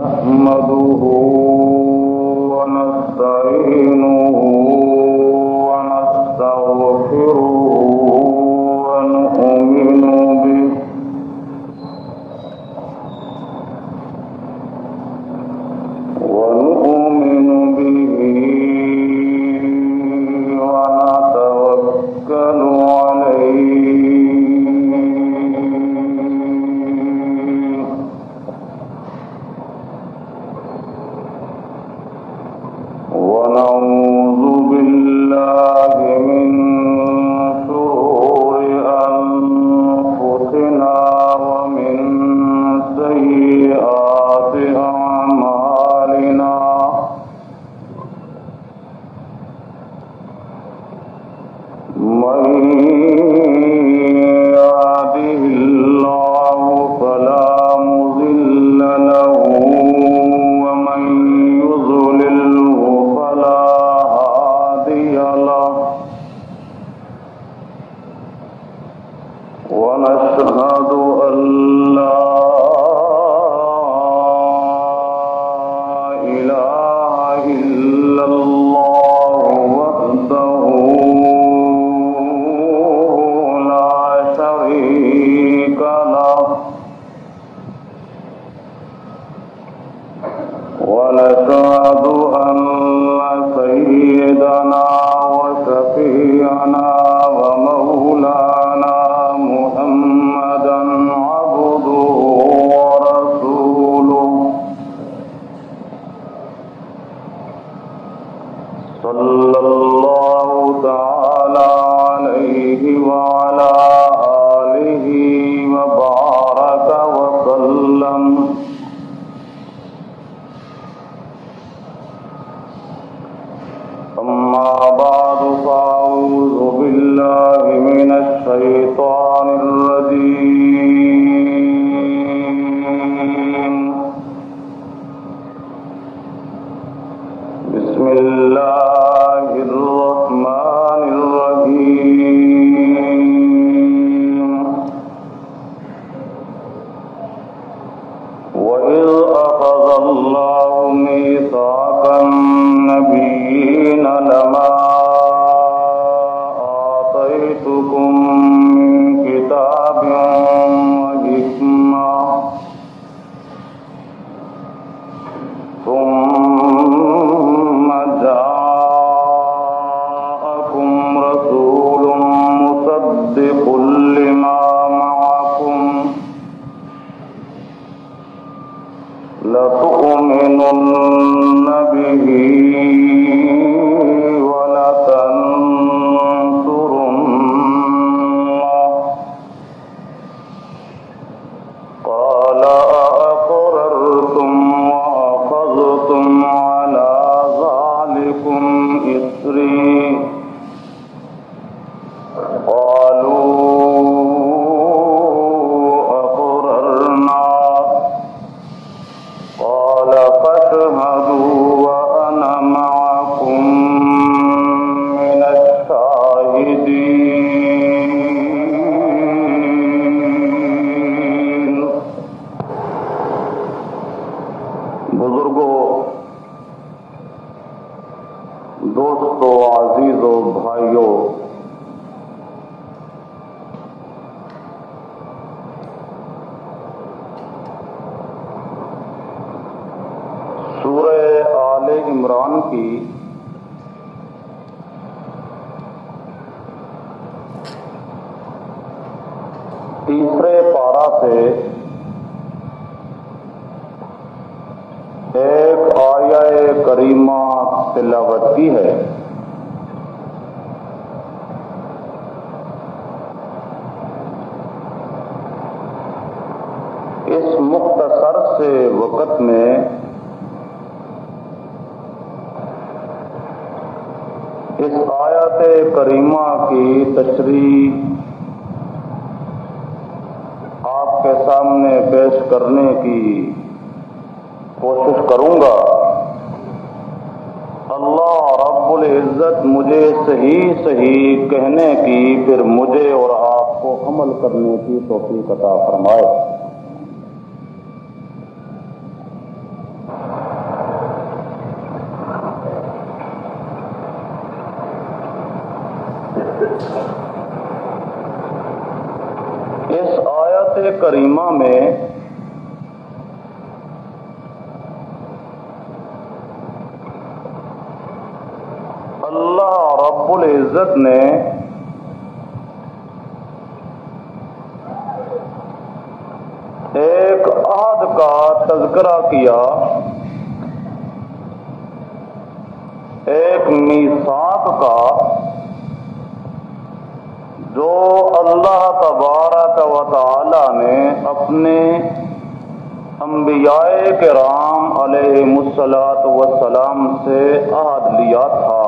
نحمده ونستعينه ونستغفره ونؤمن به ونتوكل عليه ونعوذ بالله من شرور أنفسنا ومن سيئات أعمالنا من يهده الله فلا مضل له ومن يضلله فلا هادي له ونشهد أن لا إله إلا الله وحده لا شريك له ونشهد أن سيدنا وشفيعنا ومولانا محمدا عبده ورسوله صلى الله تعالى عليه وعلى آله وبارك وسلم أما بعد فأعوذ بالله من الشيطان الرجيم بسم الله الرحمن الرحيم وإذ أخذ الله ميثاق النبيين لما آتيتكم من كتاب وحكمة ثم جاءكم رسول مصدق لما معكم لتؤمنن به ولتنصرنه قال أأقررتم وأخذتم على ذلكم إصري قالوا أقررنا قال فاشهدوا وأنا معكم من الشاهدين بزرگوں، دوستوں، عزیزوں، بھائیوں، سورہ آل عمران کی تیسرے پارہ سے ایک آیہ کریمہ تلاوت کی ہے۔ اس مختصر سے وقت میں اس آیت کریمہ کی تشریح آپ کے سامنے پیش کرنے کی کوشش کروں گا۔ اللہ رب العزت مجھے صحیح کہنے کی، پھر مجھے اور آپ کو عمل کرنے کی توفیق عطا فرمائے۔ اس آیت کریمہ میں اللہ رب العزت نے ایک عہد کا تذکرہ کیا، ایک میثاق کا، جو اللہ تبارک و تعالی نے اپنے انبیاء کرام علیہم الصلاۃ والسلام سے عہد لیا تھا۔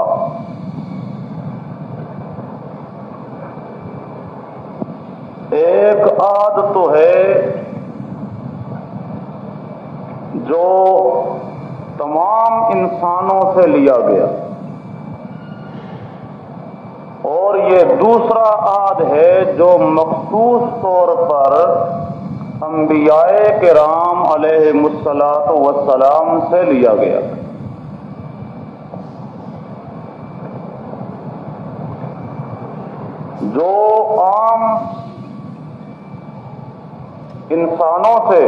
ایک عہد تو ہے جو تمام انسانوں سے لیا گیا، اور یہ دوسرا عہد ہے جو مخصوص طور پر انبیاء کرام علیہم الصلاۃ والسلام سے لیا گیا۔ جو عام انسانوں سے،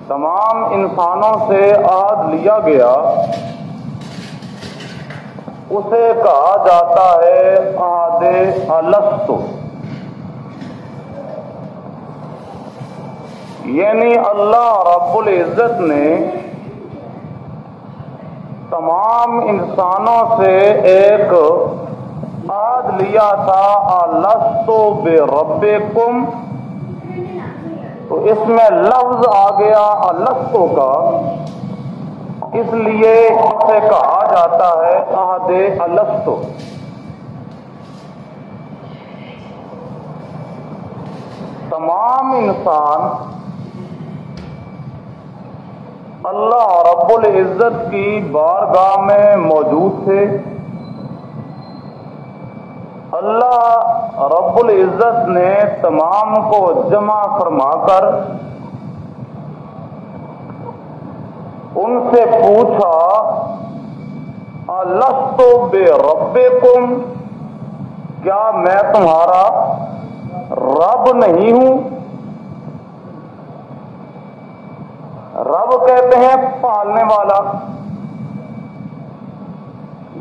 تمام انسانوں سے عہد لیا گیا، اسے کہا جاتا ہے عہد الست، یعنی اللہ رب العزت نے تمام انسانوں سے ایک عہد لیا تھا، الست بربکم، تو اس میں لفظ آ گیا الست کا، اس لیے اسے کہا جاتا ہے عہد الست۔ تمام انسان اللہ رب العزت کی بارگاہ میں موجود تھے۔ اللہ رب العزت نے تمام کو جمع فرما کر ان سے پوچھا الست بربکم، کیا میں تمہارا رب نہیں ہوں؟ رب کہتے ہیں پالنے والا۔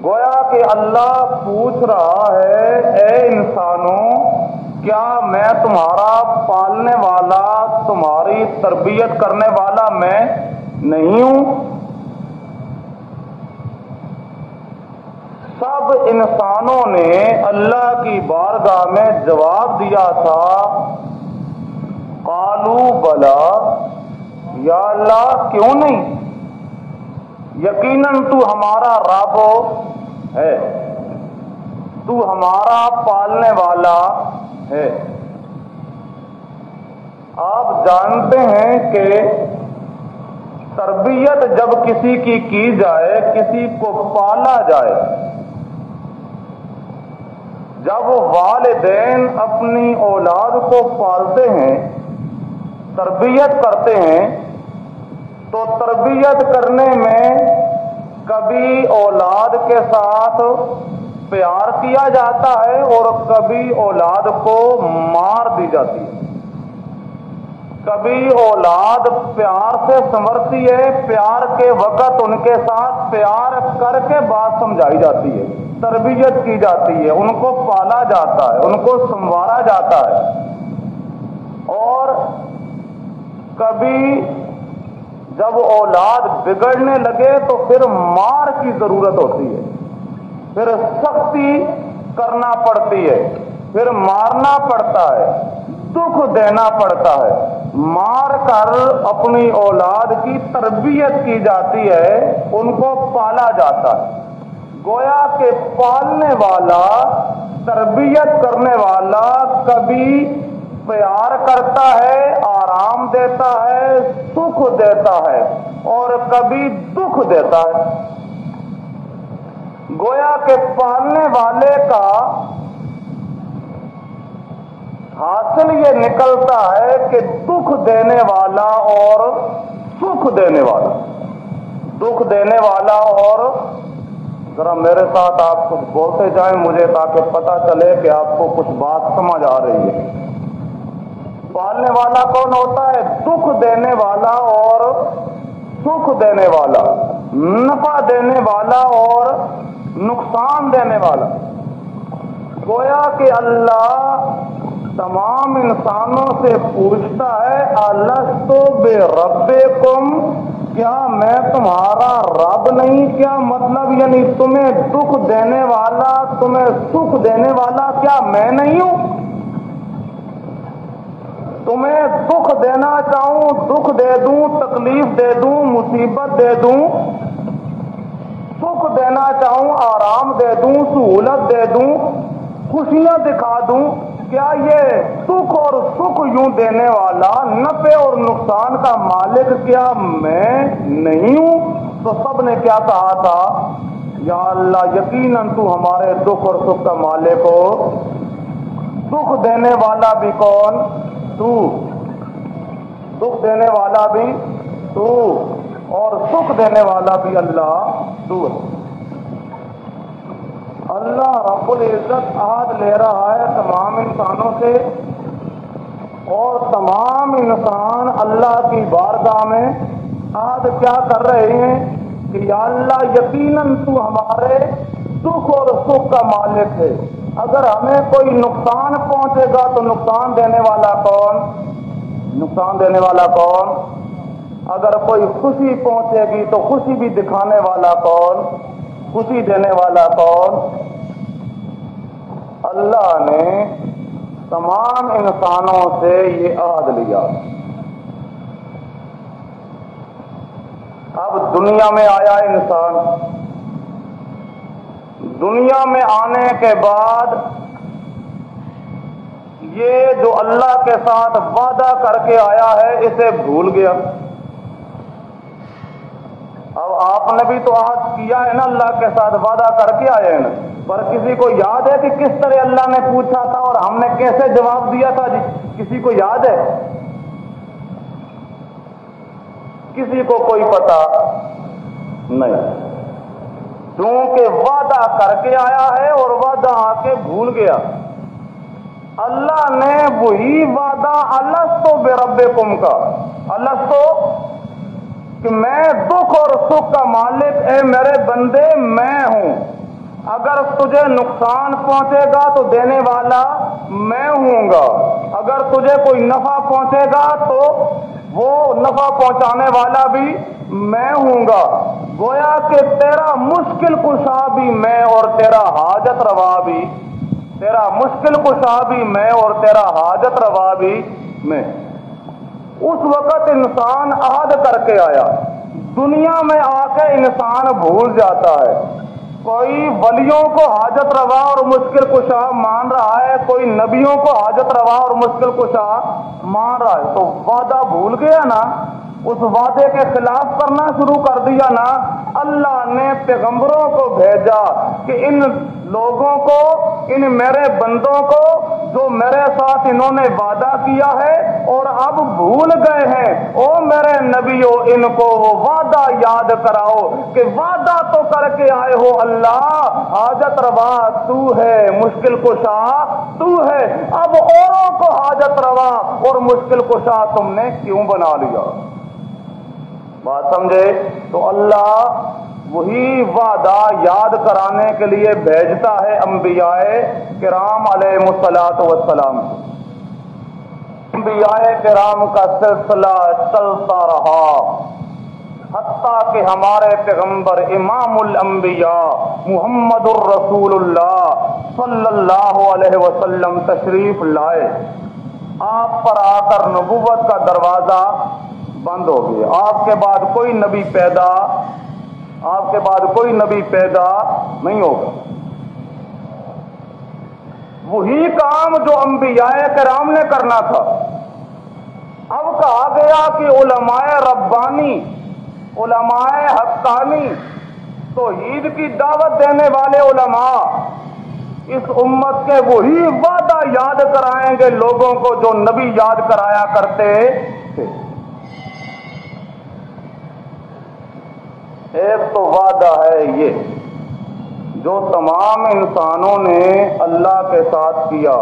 گویا کہ اللہ پوچھ رہا ہے اے انسانوں، کیا میں تمہارا پالنے والا، تمہاری تربیت کرنے والا میں نہیں ہوں؟ سب انسانوں نے اللہ کی بارگاہ میں جواب دیا تھا قالو بلا، یا اللہ کیوں نہیں، یقیناً تو ہمارا رب ہے، تو ہمارا پالنے والا ہے۔ آپ جانتے ہیں کہ تربیت جب کسی کی جائے، کسی کو پالا جائے، جب والدین اپنی اولاد کو پالتے ہیں، تربیت کرتے ہیں، تو تربیت کرنے میں کبھی اولاد کے ساتھ پیار کیا جاتا ہے اور کبھی اولاد کو مار دی جاتی ہے۔ کبھی اولاد پیار سے سنورتی ہے، پیار کے وقت ان کے ساتھ پیار کر کے بات سمجھائی جاتی ہے، تربیت کی جاتی ہے، ان کو پالا جاتا ہے، ان کو سنوارا جاتا ہے۔ اور کبھی جب اولاد بگڑنے لگے تو پھر مار کی ضرورت ہوتی ہے، پھر سختی کرنا پڑتی ہے، پھر مارنا پڑتا ہے، دکھ دینا پڑتا ہے، مار کر اپنی اولاد کی تربیت کی جاتی ہے، ان کو پالا جاتا ہے۔ گویا کہ پالنے والا، تربیت کرنے والا کبھی پیار کرتا ہے، آرام دیتا ہے، سکھ دیتا ہے، اور کبھی دکھ دیتا ہے۔ گویا کہ پالنے والے کا حاصل یہ نکلتا ہے کہ دکھ دینے والا اور سکھ دینے والا، دکھ دینے والا اور ذرا میرے ساتھ آپ کچھ بولتے جائیں مجھے، تاکہ پتہ چلے کہ آپ کو کچھ بات سمجھ آ رہی ہے۔ پالنے والا کون ہوتا ہے؟ دکھ دینے والا اور سکھ دینے والا، نفع دینے والا اور نقصان دینے والا۔ گویا کہ اللہ تمام انسانوں سے پوچھتا ہے الستو بربکم، کیا میں تمہارا رب نہیں؟ کیا مطلب یعنی تمہیں دکھ دینے والا، تمہیں سکھ دینے والا کیا میں نہیں ہوں؟ تمہیں دکھ دینا چاہوں دکھ دے دوں، تکلیف دے دوں، مصیبت دے دوں، سکھ دینا چاہوں آرام دے دوں، سہولت دے دوں، خوشیاں دکھا دوں، کیا یہ سکھ اور سکھ یوں دینے والا، نفع اور نقصان کا مالک کیا میں نہیں ہوں؟ تو سب نے کیا کہا تھا؟ یا اللہ یقیناً تو ہمارے دکھ اور سکھ کا مالک ہو۔ دکھ دینے والا بھی کون؟ تو۔ دکھ دینے والا بھی تو اور سکھ دینے والا بھی اللہ تو ہے۔ اللہ رب العزت عہد لے رہا ہے تمام انسانوں سے، اور تمام انسان اللہ کی بارگاہ میں عہد کیا کر رہے ہیں کہ یا اللہ یقیناً تو ہمارے دکھ اور سکھ کا مالک ہے۔ اگر ہمیں کوئی نقصان پہنچے گا تو نقصان دینے والا کون؟ نقصان دینے والا کون؟ اگر کوئی خوشی پہنچے گی تو خوشی بھی دکھانے والا کون؟ خوشی دینے والا کون؟ اللہ نے تمام انسانوں سے یہ عہد لیا۔ اب دنیا میں آیا انسان، دنیا میں آنے کے بعد یہ جو اللہ کے ساتھ وعدہ کر کے آیا ہے اسے بھول گیا۔ اب آپ نے بھی تو عہد کیا ہے نا، اللہ کے ساتھ وعدہ کر کے آئے ہیں نا، پر کسی کو یاد ہے کہ کس طرح اللہ نے پوچھا تھا اور ہم نے کیسے جواب دیا تھا؟ جی کسی کو یاد ہے؟ کسی کو کوئی پتہ نہیں، کیونکہ وعدہ کر کے آیا ہے اور وعدہ آ کے بھول گیا۔ اللہ نے وہی وعدہ الستو بربکم کا، الستو کہ میں دکھ اور سکھ کا مالک، اے میرے بندے میں ہوں، اگر تجھے نقصان پہنچے گا تو دینے والا میں ہوں گا، اگر تجھے کوئی نفع پہنچے گا تو وہ نفع پہنچانے والا بھی میں ہوں گا۔ گویا کہ تیرا مشکل کشا بھی میں اور تیرا حاجت روا بھی، تیرا مشکل کشا بھی میں اور تیرا حاجت روا بھی میں۔ اس وقت انسان عہد کر کے آیا، دنیا میں آ کے انسان بھول جاتا ہے۔ کوئی ولیوں کو حاجت روا اور مشکل کشا مان رہا ہے، کوئی نبیوں کو حاجت روا اور مشکل کشا مان رہا ہے، تو وعدہ بھول گیا نا، اس وعدے کے خلاف کرنا شروع کر دیا نا۔ اللہ نے پیغمبروں کو بھیجا کہ ان لوگوں کو، ان میرے بندوں کو جو میرے ساتھ انہوں نے وعدہ کیا ہے اور اب بھول گئے ہیں، او میرے نبیوں ان کو وہ وعدہ یاد کراؤ کہ وعدہ تو کر کے آئے ہو اللہ، حاجت روا تو ہے، مشکل کشا تو ہے، اب اوروں کو حاجت روا اور مشکل کشا تم نے کیوں بنا لیا؟ بات سمجھے؟ تو اللہ وہی وعدہ یاد کرانے کے لیے بھیجتا ہے انبیاء کرام علیہم الصلاۃ والسلام۔ انبیاء کرام کا سلسلہ چلتا رہا حتیٰ کہ ہمارے پیغمبر امام الانبیاء محمد الرسول اللہ صلی اللہ علیہ وسلم تشریف لائے۔ آپ پر آ کر نبوت کا دروازہ بند ہو گیا۔ آپ کے بعد کوئی نبی پیدا، آپ کے بعد کوئی نبی پیدا نہیں ہوگا۔ وہی کام جو انبیاء کرام نے کرنا تھا، اب کہا گیا کہ علماء ربانی، علماء حقانی، توحید کی دعوت دینے والے علماء اس امت کے وہی وعدہ یاد کرائیں گے لوگوں کو جو نبی یاد کرایا کرتے تھے۔ ایک تو وعدہ ہے یہ جو تمام انسانوں نے اللہ کے ساتھ کیا۔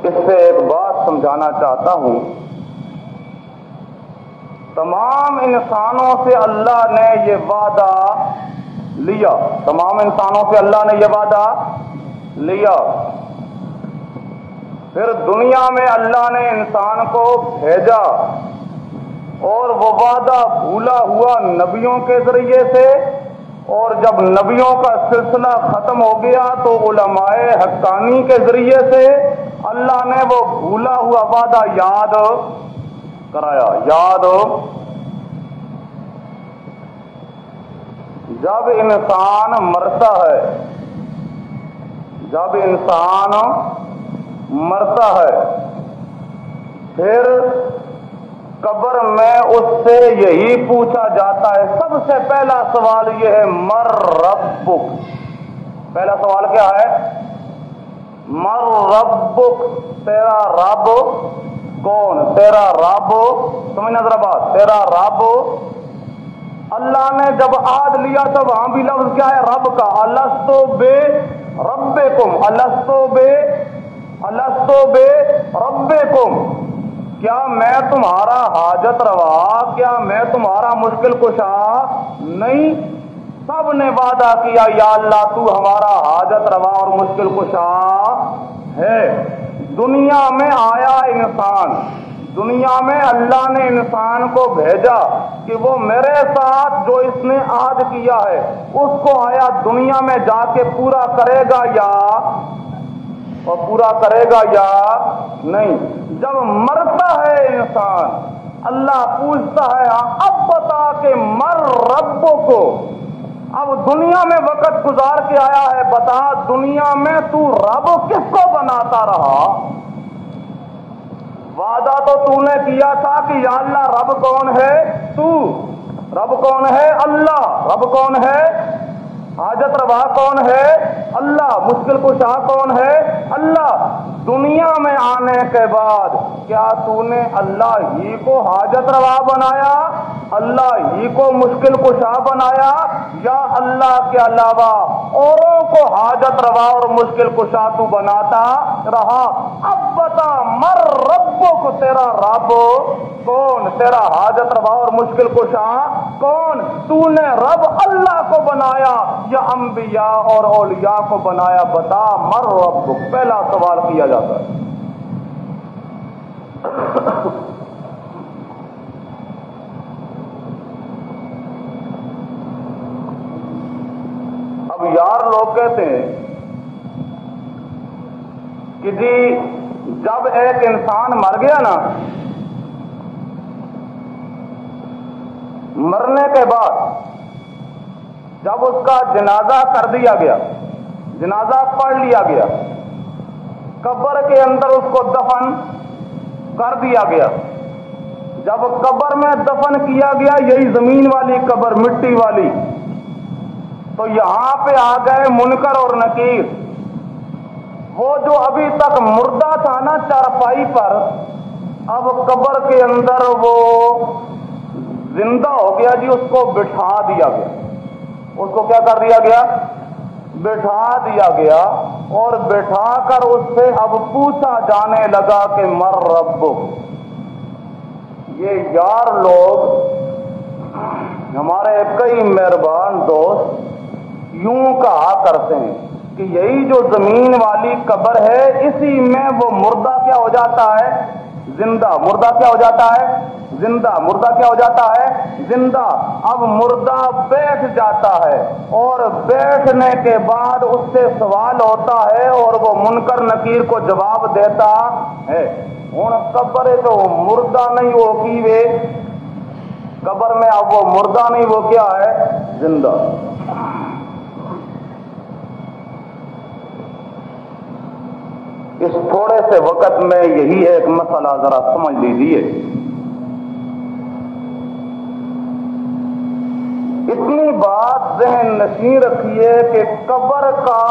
اس سے ایک بات سمجھانا چاہتا ہوں، تمام انسانوں سے اللہ نے یہ وعدہ لیا، تمام انسانوں سے اللہ نے یہ وعدہ لیا، پھر دنیا میں اللہ نے انسان کو بھیجا اور وہ وعدہ بھولا ہوا نبیوں کے ذریعے سے، اور جب نبیوں کا سلسلہ ختم ہو گیا تو علماء حقانی کے ذریعے سے اللہ نے وہ بھولا ہوا وعدہ یاد کرایا۔ یاد جب انسان مرتا ہے، جب انسان مرتا ہے، پھر قبر میں اس سے یہی پوچھا جاتا ہے، سب سے پہلا سوال یہ ہے مر ربک۔ پہلا سوال کیا ہے؟ مر ربک، تیرا رب کون؟ تیرا رب، سمجھنا ذرا بات، تیرا رب۔ اللہ نے جب عہد لیا تو وہاں بھی لفظ کیا ہے؟ رب کا۔ الستو بے ربکم، الستو بے ربکم، کیا میں تمہارا حاجت روا، کیا میں تمہارا مشکل کشا نہیں؟ سب نے وعدہ کیا یا اللہ تو ہمارا حاجت روا اور مشکل کشا ہے۔ دنیا میں آیا انسان، دنیا میں اللہ نے انسان کو بھیجا کہ وہ میرے ساتھ جو اس نے عہد کیا ہے اس کو آیا دنیا میں جا کے پورا کرے گا یا اور پورا کرے گا یا نہیں؟ جب مرتا ہے انسان اللہ پوچھتا ہے اب بتا کہ مر ربوں کو، اب دنیا میں وقت گزار کے آیا ہے، بتا دنیا میں تو رب کس کو بناتا رہا؟ وعدہ تو نے کیا تھا کہ یا اللہ رب کون ہے؟ تو رب کون ہے؟ اللہ۔ رب کون ہے؟ حاجت روا کون ہے؟ اللہ۔ مشکل کشا کون ہے؟ اللہ۔ دنیا میں آنے کے بعد کیا تو نے اللہ ہی کو حاجت روا بنایا، اللہ ہی کو مشکل کشا بنایا، یا اللہ کے علاوہ اوروں کو حاجت روا اور مشکل کشا تو بناتا رہا؟ اب بتا مر ربوں کو، تیرا رب کون؟ تیرا حاجت روا اور مشکل کشا کون؟ تو نے رب اللہ کو بنایا یا انبیاء اور اولیاء کو بنایا؟ بتا مر رب۔ پہلا سوال کیا جاتا ہے۔ اب یار لوگ کہتے ہیں کہ جی جب ایک انسان مر گیا نا، مرنے کے بعد جب اس کا جنازہ کر دیا گیا، جنازہ پڑھ لیا گیا، قبر کے اندر اس کو دفن کر دیا گیا، جب قبر میں دفن کیا گیا، یہی زمین والی قبر، مٹی والی، تو یہاں پہ آ گئے منکر اور نکیر۔ وہ جو ابھی تک مردہ تھا نا چارپائی پر، اب قبر کے اندر وہ زندہ ہو گیا جی، اس کو بٹھا دیا گیا۔ اس کو کیا کر دیا گیا؟ بٹھا دیا گیا، اور بٹھا کر اس سے اب پوچھا جانے لگا کہ مر رب۔ یہ یار لوگ ہمارے کئی مہربان دوست یوں کہا کرتے ہیں کہ یہی جو زمین والی قبر ہے اسی میں وہ مردہ کیا ہو جاتا ہے؟ زندہ۔ مردہ کیا ہو جاتا ہے؟ زندہ۔ مردہ کیا ہو جاتا ہے؟ زندہ۔ اب مردہ بیٹھ جاتا ہے، اور بیٹھنے کے بعد اس سے سوال ہوتا ہے اور وہ منکر نکیر کو جواب دیتا ہے۔ ہوں قبر تو مردہ نہیں ہو کی وے، قبر میں اب وہ مردہ نہیں، وہ کیا ہے؟ زندہ۔ اس تھوڑے سے وقت میں یہی ایک مسئلہ ذرا سمجھ لیجیے۔ اتنی بات ذہن نشین رکھیے کہ قبر کا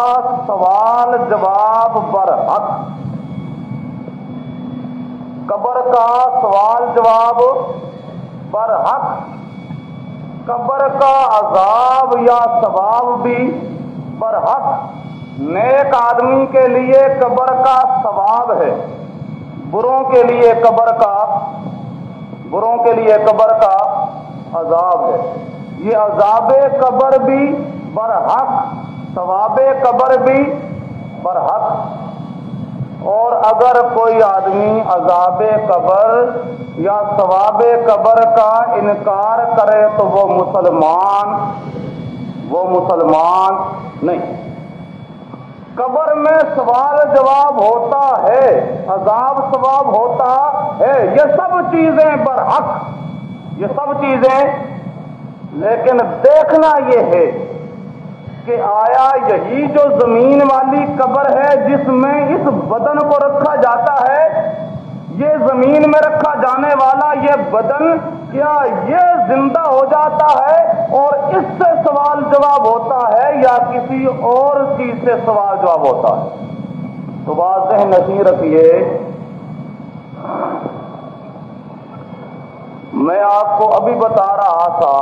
سوال جواب برحق، قبر کا سوال جواب برحق، قبر کا عذاب یا ثواب بھی برحق نیک آدمی کے لیے قبر کا ثواب ہے، بروں کے لیے قبر کا عذاب ہے۔ یہ عذاب قبر بھی برحق، ثواب قبر بھی برحق۔ اور اگر کوئی آدمی عذاب قبر یا ثواب قبر کا انکار کرے تو وہ مسلمان نہیں۔ قبر میں سوال جواب ہوتا ہے، عذاب ثواب ہوتا ہے، یہ سب چیزیں برحق، یہ سب چیزیں، لیکن دیکھنا یہ ہے کہ آیا یہی جو زمین والی قبر ہے جس میں اس بدن کو رکھا جاتا ہے، یہ زمین میں رکھا جانے والا یہ بدن کیا یہ زندہ ہو جاتا ہے اور اس سے سوال جواب ہوتا ہے یا کسی اور چیز سے سوال جواب ہوتا ہے؟ تو بات ذہن نشین رکھیے، میں آپ کو ابھی بتا رہا تھا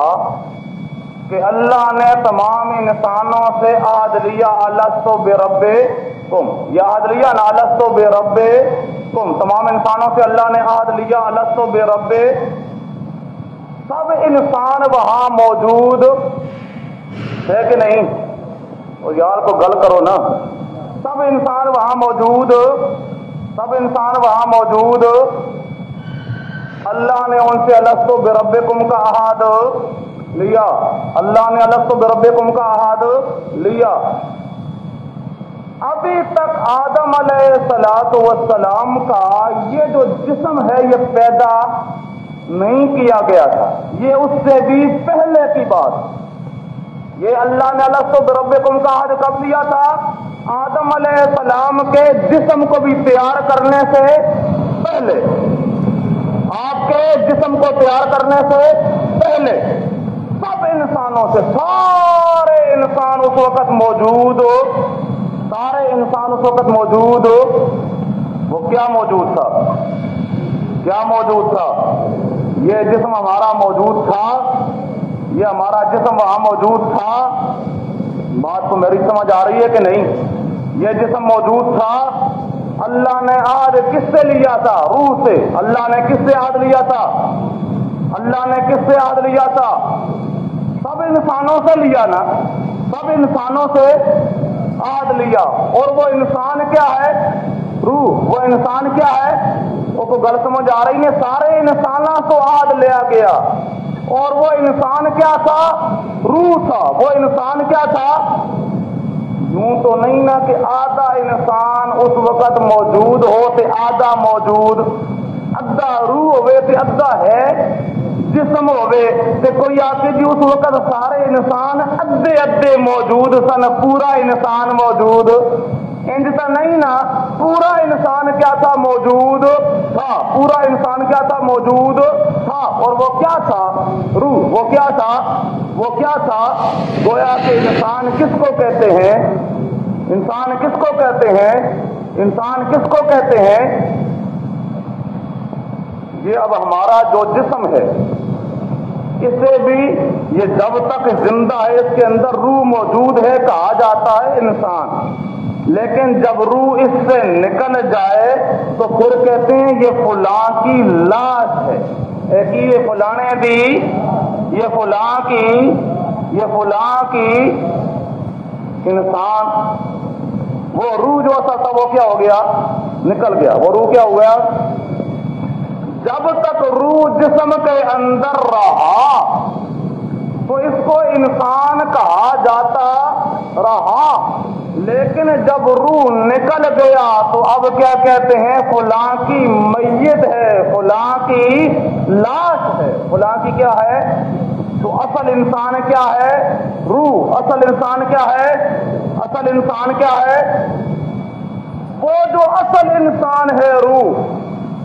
کہ اللہ نے تمام انسانوں سے عہد لیا الستو بربکم، یہ عہد لیا نا الستو بربکم، تمام انسانوں سے اللہ نے عہد لیا الستو بربکم۔ سب انسان وہاں موجود ہے کہ نہیں؟ اور یار کو گل کرو نا، سب انسان وہاں موجود، اللہ نے ان سے الستو بربکم کا عہد لیا، اللہ نے الستو بربکم کا عہد لیا۔ ابھی تک آدم علیہ السلام کا یہ جو جسم ہے یہ پیدا نہیں کیا گیا تھا، یہ اس سے بھی پہلے کی بات۔ یہ اللہ نے الستو بربکم کا عہد کب لیا تھا؟ آدم علیہ السلام کے جسم کو بھی تیار کرنے سے پہلے، آپ کے جسم کو تیار کرنے سے پہلے سب انسانوں سے، سارے انسان اس وقت موجود، وہ کیا موجود تھا؟ یہ جسم ہمارا موجود تھا، یہ ہمارا جسم وہاں موجود تھا۔ بات تو میری سمجھ آ رہی ہے کہ نہیں؟ یہ جسم موجود تھا، اللہ نے عہد کس سے لیا تھا؟ روح سے۔ اللہ نے کس سے عہد لیا تھا؟ سب انسانوں سے لیا نا، سب انسانوں سے عہد لیا۔ اور وہ انسان کیا ہے؟ روح۔ وہ انسان کیا ہے؟ وہ کو گل سمجھ آ رہی ہے؟ سارے انسانوں کو عہد لیا گیا، اور وہ انسان کیا تھا؟ روح تھا۔ وہ انسان کیا تھا؟ یوں تو نہیں نا کہ آدھا انسان اس وقت موجود ہو تے آدھا موجود، ادھا روح ہوئے تے ادھا ہے جسم ہوئے تے کوئی آتے جی اس وقت سارے انسان ادھے ادھے موجود سن، پورا انسان موجود انج تو نہیں نا۔ پورا انسان کیا تھا؟ موجود تھا۔ پورا انسان کیا تھا؟ موجود تھا۔ اور وہ کیا تھا؟ روح۔ وہ کیا تھا؟ گویا کہ انسان کس کو کہتے ہیں؟ انسان کس کو کہتے ہیں؟ یہ اب ہمارا جو جسم ہے اسے بھی یہ جب تک زندہ ہے اس کے اندر روح موجود ہے کہا جاتا ہے انسان، لیکن جب روح اس سے نکل جائے تو پھر کہتے ہیں یہ فلاں کی لاش ہے، یہ فلانے دی، یہ فلاں کی انسان۔ وہ روح جو تھا وہ کیا ہو گیا؟ نکل گیا۔ وہ روح کیا ہو گیا؟ جب تک روح جسم کے اندر رہا تو اس کو انسان کہا جاتا رہا، لیکن جب روح نکل گیا تو اب کیا کہتے ہیں؟ فلاں کی میت ہے، فلاں کی لاش ہے۔ فلاں کی کیا ہے؟ تو اصل انسان کیا ہے؟ روح۔ اصل انسان کیا ہے؟ وہ جو اصل انسان ہے روح،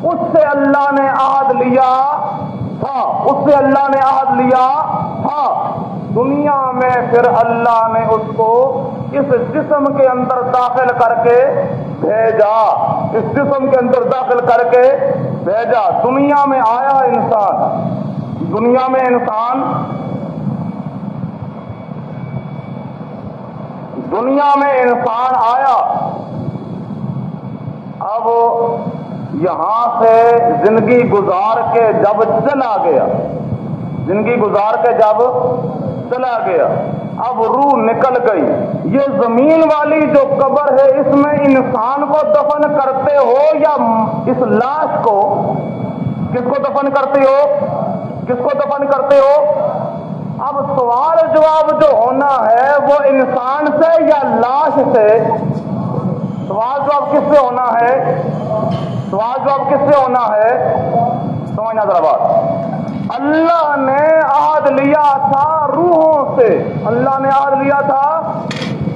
اس سے اللہ نے عہد لیا تھا، دنیا میں پھر اللہ نے اس کو اس جسم کے اندر داخل کر کے بھیجا، دنیا میں آیا انسان، دنیا میں انسان دنیا میں انسان آیا، اب یہاں سے زندگی گزار کے جب چلا گیا، زندگی گزار کے جب چلا گیا، اب روح نکل گئی، یہ زمین والی جو قبر ہے اس میں انسان کو دفن کرتے ہو یا اس لاش کو؟ کس کو دفن کرتے ہو؟ کس کو دفن کرتے ہو؟ اب سوال جواب جو ہونا ہے وہ انسان سے یا لاش سے؟ سوال جواب کس سے ہونا ہے؟ سوال جواب کس سے ہونا ہے؟ سمجھنا ذرا بات۔ اللہ نے عہد لیا تھا روحوں سے، اللہ نے عہد لیا تھا،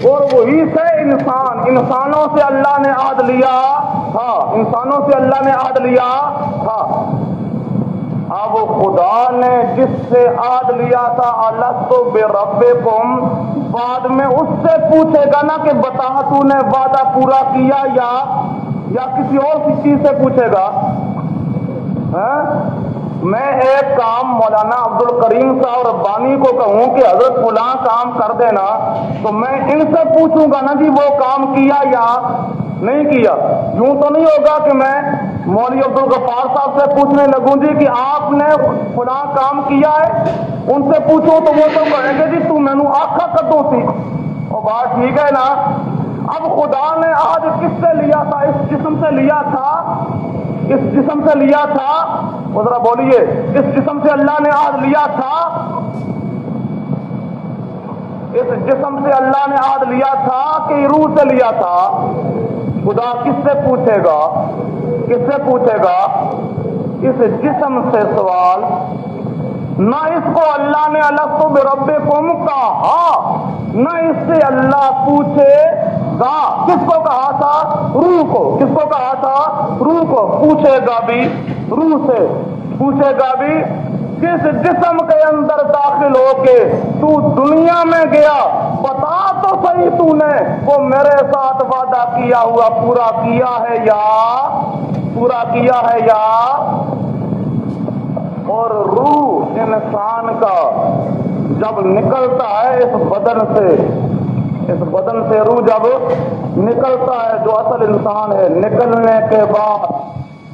اور وہی سے انسانوں سے اللہ نے عہد لیا تھا، انسانوں سے اللہ نے عہد لیا تھا۔ اب خدا نے جس سے عہد لیا تھا الست بربکم، بعد میں اس سے پوچھے گا نا کہ بتا تو نے وعدہ پورا کیا یا کسی اور چیز سے پوچھے گا؟ میں ایک کام مولانا عبد الکریم صاحب ربانی کو کہوں کہ حضرت فلاں کام کر دینا، تو میں ان سے پوچھوں گا نا جی وہ کام کیا یا نہیں کیا؟ یوں تو نہیں ہوگا کہ میں مولوی عبد الغفار صاحب سے پوچھنے لگوں جی کہ آپ نے فلاں کام کیا ہے، ان سے پوچھوں تو وہ تو کہیں گے جی تو میں نے آخا کدوں سی، اور بات ٹھیک ہے نا؟ اب خدا نے آج کس سے لیا تھا؟ اس جسم سے لیا تھا، اس جسم سے لیا تھا، وہ ذرا بولیے، اس جسم سے اللہ نے آج لیا تھا، اس جسم سے اللہ نے آج لیا تھا کہ روح سے لیا تھا؟ خدا کس سے پوچھے گا؟ کس سے پوچھے گا؟ اس جسم سے سوال نہ اس کو اللہ نے الست بربکم کہا، نہ اس سے اللہ پوچھے گا۔ کس کو کہا تھا؟ روح کو۔ کس کو کہا تھا؟ روح کو۔ پوچھے گا بھی روح سے، پوچھے گا بھی کس جسم کے اندر داخل ہو کے تو دنیا میں گیا، بتا تو صحیح تو نے وہ میرے ساتھ وعدہ کیا ہوا پورا کیا ہے یا پورا کیا ہے یا؟ اور روح انسان کا جب نکلتا ہے اس بدن سے روح جب نکلتا ہے جو اصل انسان ہے، نکلنے کے بعد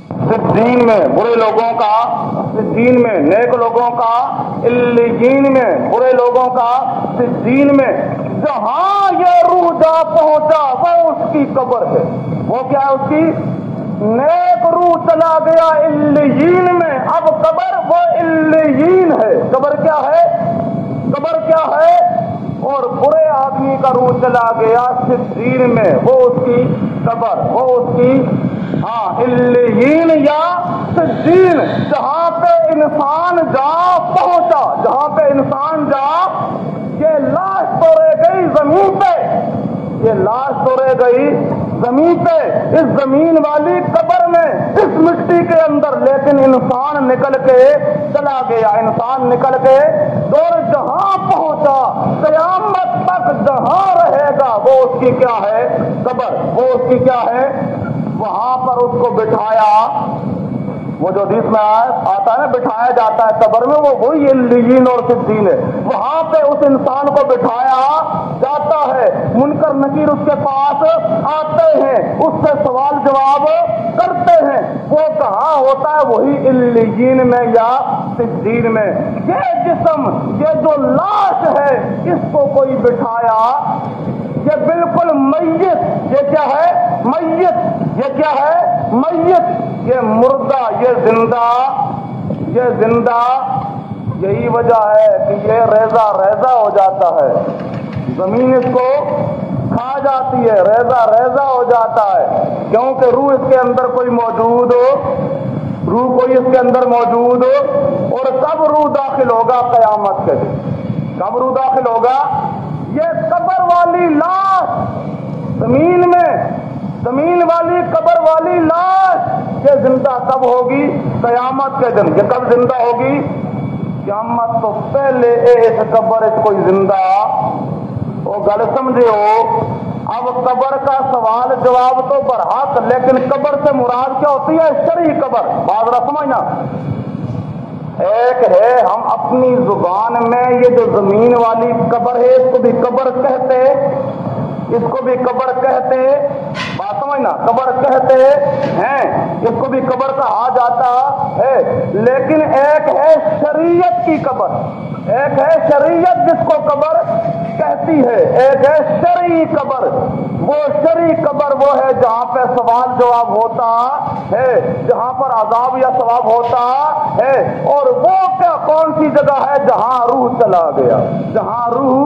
صدیقین میں برے لوگوں کا، صدیقین میں نیک لوگوں کا، علیین میں برے لوگوں کا، صدیقین میں جہاں یہ روح جا پہنچا وہ اس کی قبر ہے۔ وہ کیا ہے اس کی؟ نیک روح چلا گیا علیین میں، اب قبر وہ علیین ہے۔ قبر کیا ہے؟ قبر کیا ہے؟ اور برے آدمی کا روح چلا گیا صدیقین میں، وہ اس کی قبر، وہ اس کی علیین یا صدیقین، جہاں پہ انسان جا پہنچا، جہاں پہ انسان جا، یہ لاش تو رہ گئی زمین پہ، یہ لاش تو رہ گئی زمین پہ، اس زمین والی قبر میں، اس مٹی کے اندر، لیکن انسان نکل کے چلا گیا، انسان نکل کے اور جہاں پہنچا قیامت تک جہاں رہے گا وہ اس کی کیا ہے؟ قبر، وہ اس کی کیا ہے؟ وہاں پر اس کو بٹھایا، وہ جو حدیث میں آتا ہے بٹھایا جاتا ہے قبر میں، وہ وہی علیین اور صدیقین ہے، وہاں پہ اس انسان کو بٹھایا جاتا ہے، منکر نکیر اس کے پاس آتے ہیں، اس سے سوال جواب کرتے ہیں، وہ کہاں ہوتا ہے؟ وہی علیین میں یا صدیقین میں۔ یہ جسم، یہ جو لاش ہے، اس کو کوئی بٹھایا، یہ بالکل میت، یہ کیا ہے؟ میت، یہ کیا ہے؟ میت، یہ مردہ، یہ زندہ، یہ زندہ، یہی وجہ ہے کہ یہ ریزہ ریزہ ہو جاتا ہے، زمین اس کو کھا جاتی ہے، ریزہ ریزہ ہو جاتا ہے، کیونکہ روح اس کے اندر کوئی موجود ہو، روح کوئی اس کے اندر موجود ہو۔ اور کب روح داخل ہوگا؟ قیامت کے دن۔ کب روح داخل ہوگا؟ یہ قبر والی لاش زمین میں، زمین والی قبر والی لاش یہ زندہ کب ہوگی؟ قیامت کے دن۔ یہ کب زندہ ہوگی؟ قیامت تو پہلے اس قبر کوئی زندہ وہ گل سمجھے ہو۔ اب قبر کا سوال جواب تو برحق، لیکن قبر سے مراد کیا ہوتی ہے؟ شرعی قبر، بات ذرا سمجھنا۔ ایک ہے ہم اپنی زبان میں یہ جو زمین والی قبر ہے اس کو بھی قبر کہتے، اس کو بھی قبر کہتے، بات سمجھنا، قبر کہتے ہیں، اس کو بھی قبر کہا جاتا ہے، لیکن ایک ہے شریعت کی قبر، ایک ہے شریعت جس کو قبر کہتی ہے، ایک ہے شرعی قبر۔ وہ شرعی قبر وہ ہے جہاں پہ سوال جواب ہوتا ہے، جہاں پر عذاب یا ثواب ہوتا ہے، اور وہ کیا کون سی جگہ ہے؟ جہاں روح چلا گیا، جہاں روح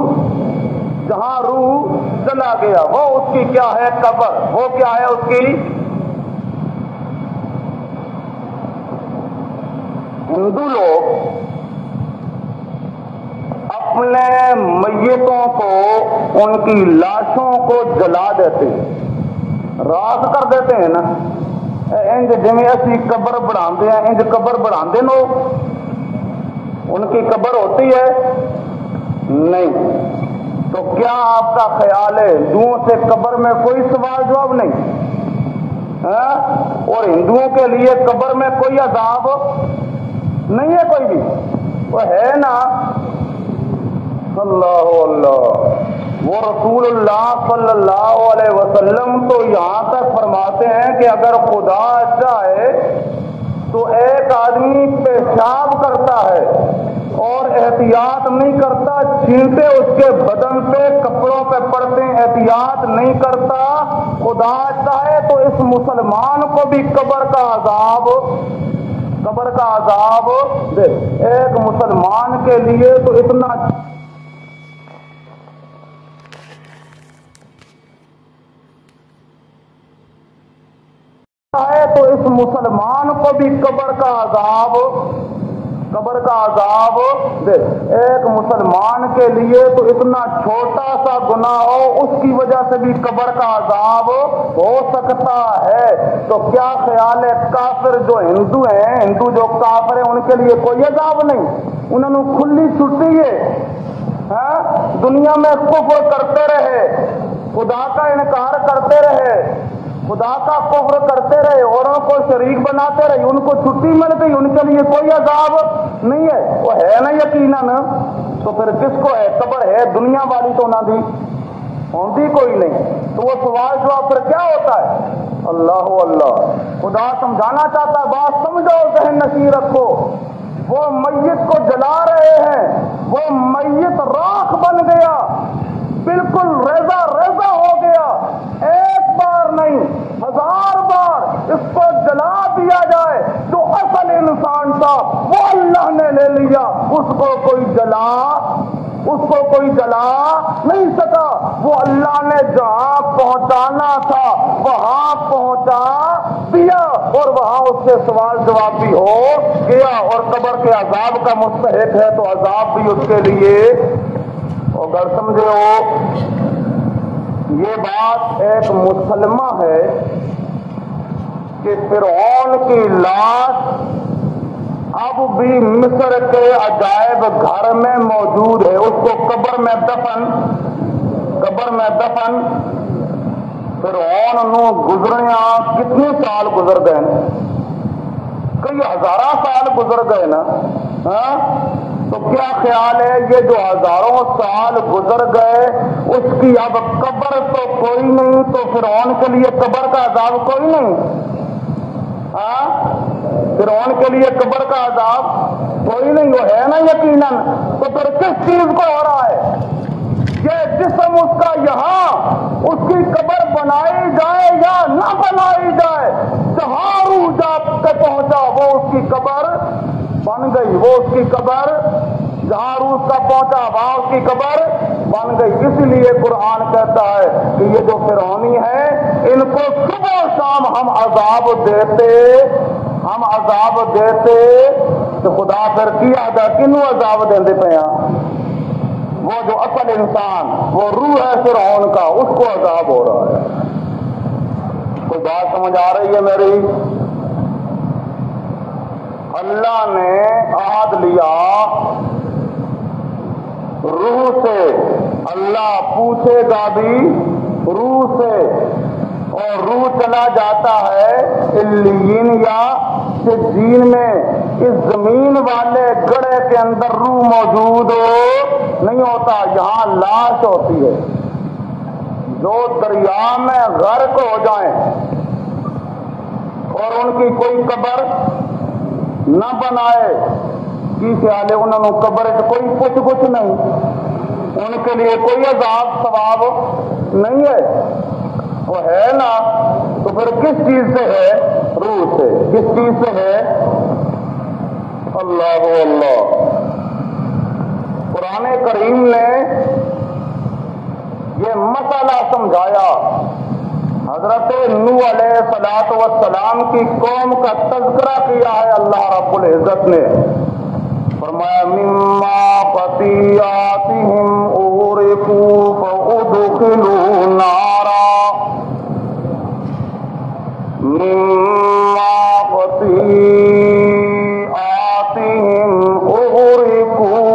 چلا گیا، وہ اس کی کیا ہے؟ قبر۔ وہ کیا ہے اس کی؟ ہندو لوگ اپنے میتوں کو، ان کی لاشوں کو جلا دیتے ہیں، راکھ کر دیتے ہیں نا، انج جی اسی قبر بڑھاندے ہیں، انج قبر بڑھاندے لوگ، ان کی قبر ہوتی ہے نہیں۔ تو کیا آپ کا خیال ہے ہندوؤں سے قبر میں کوئی سوال جواب نہیں؟ اور ہندوؤں کے لیے قبر میں کوئی عذاب نہیں ہے کوئی بھی؟ وہ ہے نا، اللہ اللہ، وہ رسول اللہ صلی اللہ علیہ وسلم تو یہاں تک فرماتے ہیں کہ اگر خدا چاہے تو ایک آدمی پیشاب کرتا ہے اور احتیاط نہیں کرتا، چھینٹے اس کے بدن پہ کپڑوں پہ پڑتے ہیں، احتیاط نہیں کرتا، خدا چاہے تو اس مسلمان کو بھی قبر کا عذاب دے۔ ایک مسلمان کے لیے تو اتنا ہے تو اس مسلمان کو بھی قبر کا عذاب دے۔ ایک مسلمان کے لیے تو اتنا چھوٹا سا گناہ ہو، اس کی وجہ سے بھی قبر کا عذاب ہو سکتا ہے۔ تو کیا خیال ہے کافر جو ہندو ہیں، ہندو جو کافر ہیں، ان کے لیے کوئی عذاب نہیں؟ انہوں نے کھلی چھٹی ہے، دنیا میں کفر کرتے رہے، خدا کا انکار کرتے رہے، خدا کا کفر کرتے رہے، اوروں کو شریک بناتے رہے، ان کو چھٹی مل گئی، ان کے لیے کوئی عذاب نہیں ہے۔ وہ ہے نا یقیناً، تو پھر کس کو ہے؟ قبر ہے دنیا والی تو نہ دی ہوندی کوئی نہیں، تو وہ سوال جواب پھر کیا ہوتا ہے؟ اللہ اللہ، خدا سمجھانا چاہتا ہے، بات سمجھو، ذہن نشین رکھو۔ وہ میت کو جلا رہے ہیں، وہ میت راکھ بن گیا، بالکل ریزہ ریزہ ہو گیا، ایک بار نہیں 1000 بار اس کو جلا دیا جائے، جو اصل انسان تھا وہ اللہ نے لے لیا، اس کو کوئی جلا نہیں سکا، وہ اللہ نے جہاں پہنچانا تھا وہاں پہنچا دیا، اور وہاں اس سے سوال جواب بھی ہو گیا، اور قبر کے عذاب کا مستحق ہے تو عذاب بھی اس کے لیے۔ اگر سمجھے ہو یہ بات ایک مسلمہ ہے کہ فرعون کی لاش اب بھی مصر کے عجائب گھر میں موجود ہے، اس کو قبر میں دفن فرعون نو گزریا کتنے سال گزر گئے؟ کئی ہزارہ سال گزر گئے نا، تو کیا خیال ہے یہ جو ہزاروں سال گزر گئے اس کی اب قبر تو کوئی نہیں، تو فرعون کے لیے قبر کا عذاب کوئی نہیں؟ فرعون کے لیے قبر کا عذاب کوئی نہیں، وہ ہے نا یقیناً، تو پھر کس چیز کو ہو رہا ہے؟ یہ جسم اس کا یہاں اس کی قبر بنائی جائے یا نہ بنائی جائے، جہاں روح جا کے پہنچا وہ اس کی قبر بن گئی، وہ اس کی قبر جہاں روح کا پہنچا وہاں اس کی قبر بن گئی۔ اسی لیے قرآن کہتا ہے کہ یہ جو فرعونی ہے ان کو صبح و شام ہم عذاب دیتے تو خدا پھر کیا ادا کنوں عذاب دیندے پے ہیں؟ وہ جو اصل انسان وہ روح ہے فرعون کا، اس کو عذاب ہو رہا ہے۔ کوئی بات سمجھ آ رہی ہے میری؟ اللہ نے عہد لیا روح سے، اللہ پوچھے گا بھی روح سے، اور روح چلا جاتا ہے علیین یا سجین میں، اس زمین والے گڑھے کے اندر روح موجود نہیں ہوتا، یہاں لاش ہوتی ہے، جو دریا میں غرق ہو جائیں اور ان کی کوئی قبر نہ بنائے، کی خیال ہے انہوں نے قبر کوئی کچھ نہیں، ان کے لیے کوئی عذاب ثواب نہیں ہے، وہ ہے نا، تو پھر کس چیز سے ہے؟ روح سے۔ کس چیز سے ہے؟ اللہ اللہ۔ قرآن کریم نے یہ مسئلہ سمجھایا، حضرت نوح علیہ السلام کی قوم کا تذکرہ کیا ہے اللہ رب العزت نے، فرمایا مما خطیئاتہم اغرقوا فادخلوا نارا، مما خطیئاتہم اغرقوا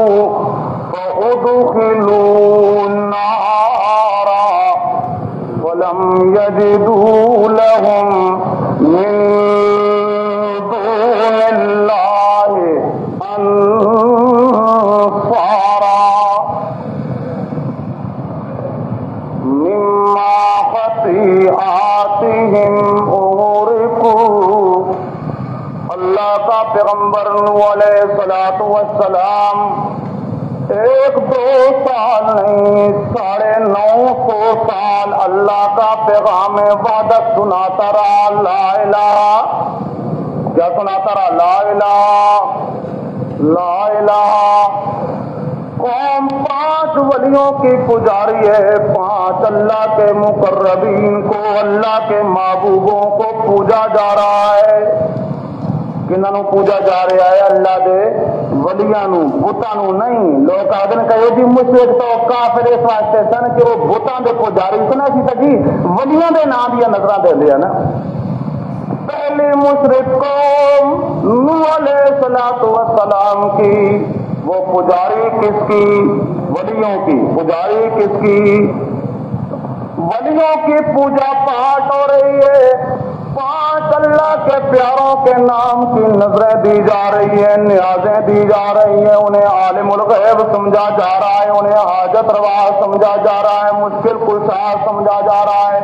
فادخلوا نارا ولم يجدوا لهم من دون الله أنصارا، مما خطيئاتهم أغرقوا۔ اللہ کا پیغمبر نوح علیہ السلام 1-2 سال نہیں 950 سال اللہ کا پیغام وحدت سناتا رہا، لا الہ، کیا سناتا رہا؟ لا الہ لا الہ۔ قوم 5 ولیوں کی پجاری ہے، 5 اللہ کے مقربین کو، اللہ کے محبوبوں کو پوجا جا رہا ہے۔ کنہوں پوجا جا رہا ہے؟ اللہ دے ولیاں نو، بتاں نو نہیں۔ لوگ آدھے کہ جی مشرک تو کافر اس واسطے سن کہ وہ بتاں دے پجاری سن، اسی تو جی ولیاں دے نام دیا نظراں دے لیا نا۔ پہلی مشرک قوم نوح علیہ السلام کی، وہ پجاری کس کی؟ ولیوں کی۔ پجاری کس کی؟ ولیوں کی پوجا پاٹ ہو رہی ہے، 5 اللہ کے پیاروں کے نام کی نظریں دی جا رہی ہیں، نیازیں دی جا رہی ہیں، انہیں عالم الغیب سمجھا جا رہا ہے، انہیں حاجت روا سمجھا جا رہا ہے، مشکل کشا سمجھا جا رہا ہے۔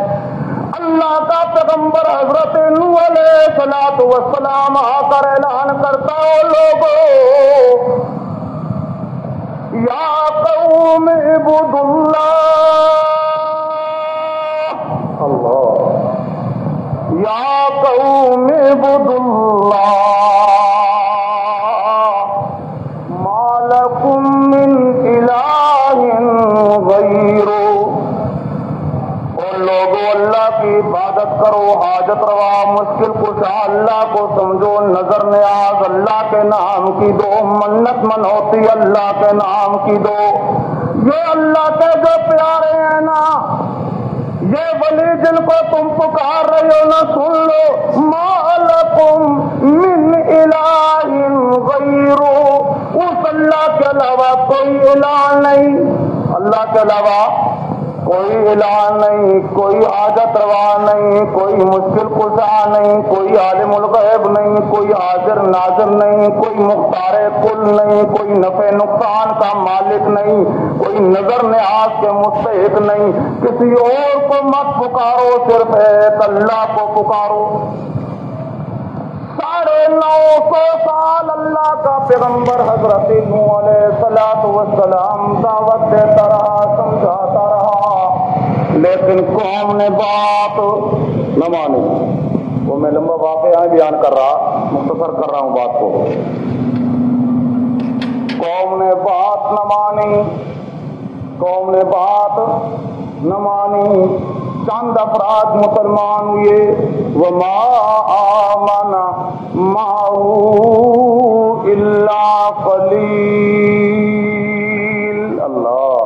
اللہ کا پیغمبر حضرت نوح علیہ السلام آ کر اعلان کرتا ہو لوگوں، یا قوم اعبدوا اللہ، یا قوم اعبدوا اللہ ما لکم من الہ غیرہ۔ اور لوگوں اللہ کی عبادت کرو، حاجت روا، مشکل کشا اللہ کو سمجھو، نظر نیاز اللہ کے نام کی دو، منت منوتی اللہ کے نام کی دو۔ یہ اللہ کے جو پیارے ہیں نا، یہ ولی جن کو تم پکار رہے ہو نا، سن لو، ما لکم من الہ غیرہ، اس اللہ کے علاوہ کوئی الہ نہیں، اللہ کے علاوہ کوئی الہ نہیں، کوئی حاجت روا نہیں، کوئی مشکل کشا نہیں، کوئی عالم الغیب نہیں، کوئی حاضر ناظر نہیں، کوئی مختار کل نہیں، کوئی نفع نقصان کا مالک نہیں، کوئی نظر نیاز کے مستحق نہیں۔ کسی اور کو مت پکارو، صرف ایک اللہ کو پکارو۔ 950 سال اللہ کا پیغمبر حضرت نوح علیہ السلام دعوت دیتا رہا، سمجھاتا رہا، لیکن قوم نے بات نہ مانی۔ وہ میں لمبا واقعہ بیان کر رہا، مختصر کر رہا ہوں بات کو۔ قوم نے بات نہ مانی، قوم نے بات نہ مانی، چند افراد مسلمان ہوئے، وما آمن معه الا قلیل۔ اللہ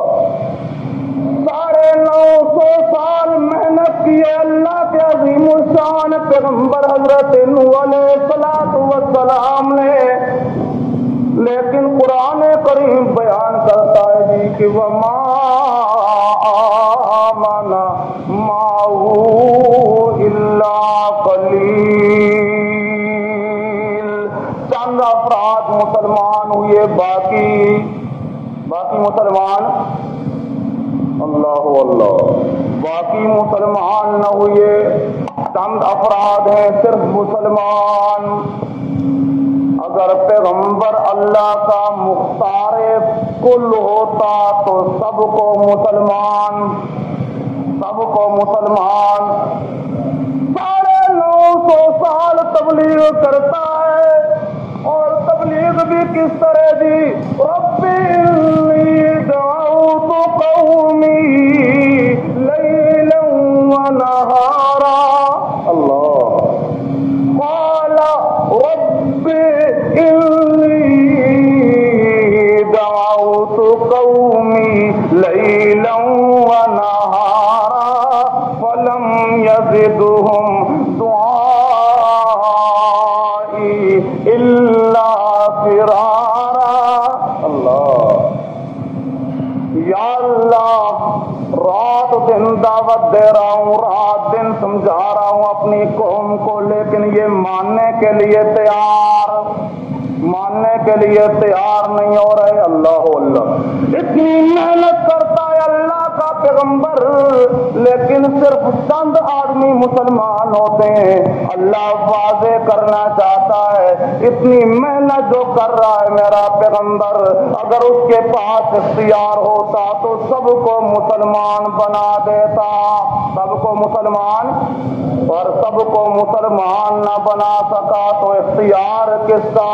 950 سال محنت کی اللہ کے عظیم الشان پیغمبر حضرت نوح علیہ السلام نے، لیکن قرآن کریم بیان کرتا ہے جی کہ وما آمن معه الا قلیل، چند افراد مسلمان ہوئے، باقی مسلمان اللہ اللہ باقی مسلمان نہ ہوئے، چند افراد ہیں صرف مسلمان۔ اگر پیغمبر اللہ کا مختار کل ہوتا تو سب کو مسلمان، سب کو مسلمان۔ 950 سال تبلیغ کرتا ہے، اور تبلیغ بھی کس طرح دی؟ رب انی دعوت قومی لیلا ونہارا، اللہ قال رب انی دعوت قومی لیلا ونہارا فلم یزدہم دعائی الا فرارا۔ اللہ، یا اللہ رات دن دعوت دے رہا ہوں، رات دن سمجھا رہا ہوں اپنی قوم کو، لیکن یہ ماننے کے لیے تیار، ماننے کے لیے تیار نہیں ہو رہے۔ اللہ اللہ، اتنی محنت کرتا ہے اللہ کا پیغمبر، لیکن صرف چند آدمی مسلمان ہوتے ہیں۔ اللہ واضح کرنا چاہتا ہے اتنی محنت جو کر رہا ہے میرا پیغمبر، اگر اس کے پاس اختیار ہوتا تو سب کو مسلمان بنا دیتا، سب کو مسلمان، اور سب کو مسلمان نہ بنا سکا تو اختیار کس کا؟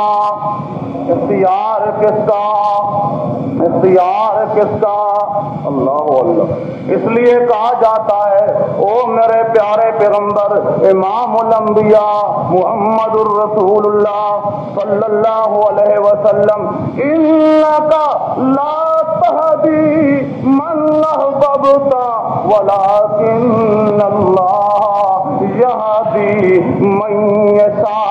اختیار کس کا؟ اختیار کس کا؟ اللہ اللہ۔ اس لیے کہا جاتا ہے او میرے پیارے پیغمبر امام الانبیاء محمد الرسول اللہ صلی اللہ علیہ وسلم، انک لا تہدی من احببت ولکن اللہ یہدی من یشاء۔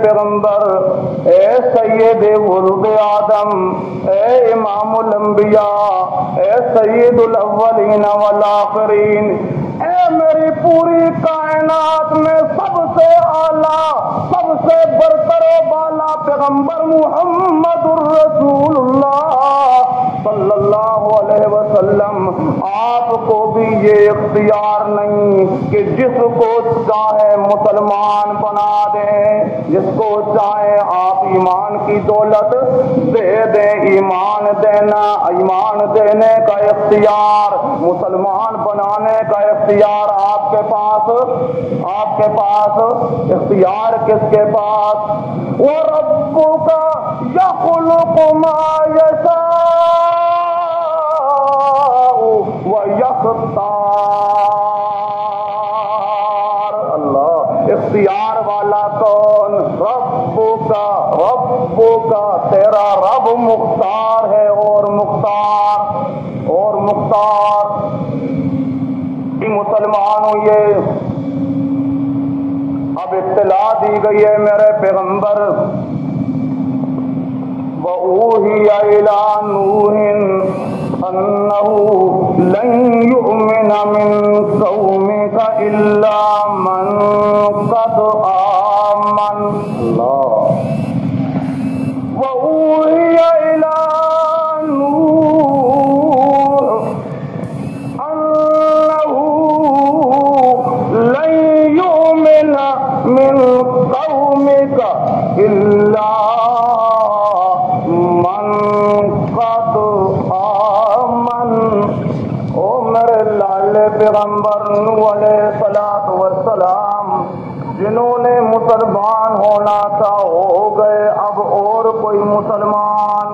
پیغمبر، اے سید ولد آدم، اے امام الانبیاء، اے سید الاولین والآخرین، اے میری پوری کائنات میں سب سے اعلیٰ، سب سے برتر و بالا پیغمبر محمد الرسول اللہ صلی اللہ علیہ وسلم، آپ کو بھی یہ اختیار نہیں کہ جس کو چاہے مسلمان بنا دیں، جس کو چاہے آپ ایمان کی دولت دے دیں۔ ایمان دینا، ایمان دینے کا اختیار، مسلمان بنانے کا اختیار آپ کے پاس، آپ کے پاس اختیار کس کے پاس؟ وَرَبُّكَ يَخْلُقُ مَا يَشَاءُ وَيَخْتَارُ۔ اللہ، اختیار والا کون؟ ربک، ربک، تیرا رب مختار ہے، اور مختار، اور مختار۔ مسلمان ہوئے، اب اطلاع دی گئی ہے میرے پیغمبر، وَأُوحِيَ إِلَىٰ نُوحٍ أَنَّهُ لَن يُؤْمِنَ مِن قَوْمِكَ إِلَّا مَن قَدْ آمَنَ۔ اللہ، وَأُوحِيَ إِلَىٰ من قومك إلا من قد آمن۔ او میرے لالے پیغمبر نوح علیہ السلام، جنہوں نے مسلمان ہونا تھا ہو گئے، اب اور کوئی مسلمان،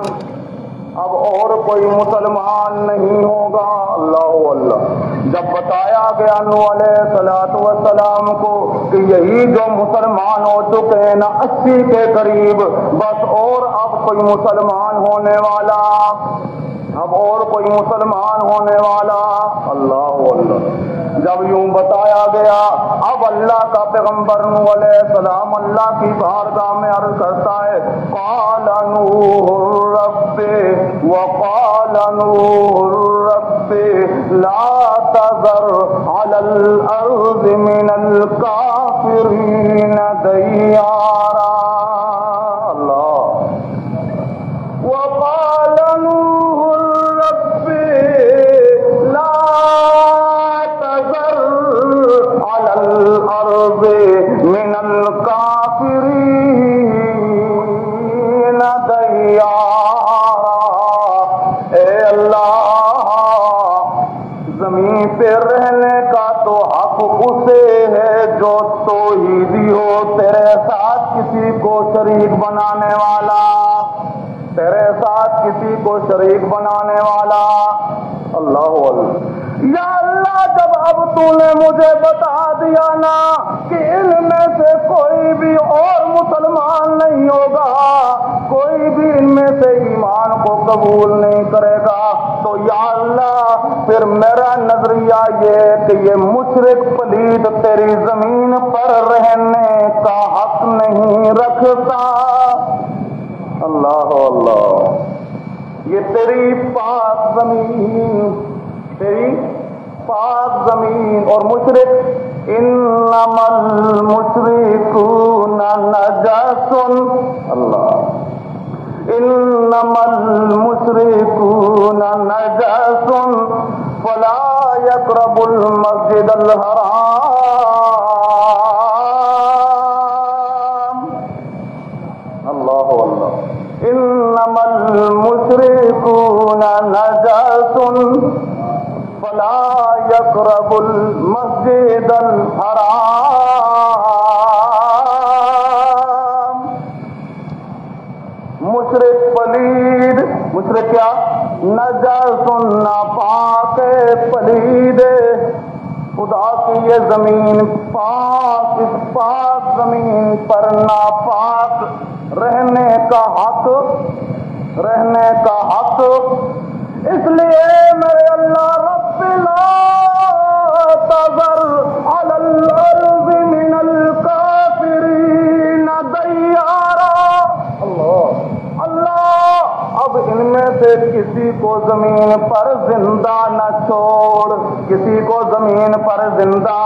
اب اور کوئی مسلمان نہیں ہوگا۔ اللہ اللہ، جب بتایا گیا نوح علیہ السلام کو کہ یہی جو مسلمان ہو چکے ہیں نا 80 کے قریب، بس اور اب کوئی مسلمان ہونے والا، اب اور کوئی مسلمان ہونے والا۔ اللہ اللہ، جب یوں بتایا گیا، اب اللہ کا پیغمبر نوح علیہ السلام اللہ کی بارگاہ میں عرض کرتا ہے، قال نوح رب وقال نوح رب لا تذر على الارض من الكافرين اللہ زمین پہ رہنے کا تو حق اسے ہے جو توحیدی ہو، تیرے ساتھ کسی کو شریک بنانے والا، تیرے ساتھ کسی کو شریک بنانے والا۔ اللہ اللہ یا اللہ، جب اب تو نے مجھے بتا دیا نا کہ ان میں سے کوئی بھی اور مسلمان نہیں ہوگا، کوئی بھی ان میں سے ایمان کو قبول نہیں کرے گا، تو یا اللہ پھر میرا نظریہ یہ کہ یہ مشرک پلید تیری زمین پر رہنے کا حق نہیں رکھتا۔ اللہ اللہ، یہ تیری پاک زمین، تیری پاک زمین، اور مشرک انما المشرکون نجس، اللہ انما المشرکون نجس فلا يقربوا المسجد الحرام۔ اللہ اللہ، انما المشرکون نجس فلا يقرب المسجد الحرام۔ مشرک پلید، مشرک کیا؟ نجس، ناپاک پلید، خدا کی یہ زمین پاک، اس پاک زمین پر ناپاک رہنے کا حق، رہنے کا حق، اس لیے میرے اللہ رب لا تذر علی الارض من الکافرین دیارا۔ اللہ اللہ، اب ان میں سے کسی کو زمین پر زندہ نہ چھوڑ، کسی کو زمین پر زندہ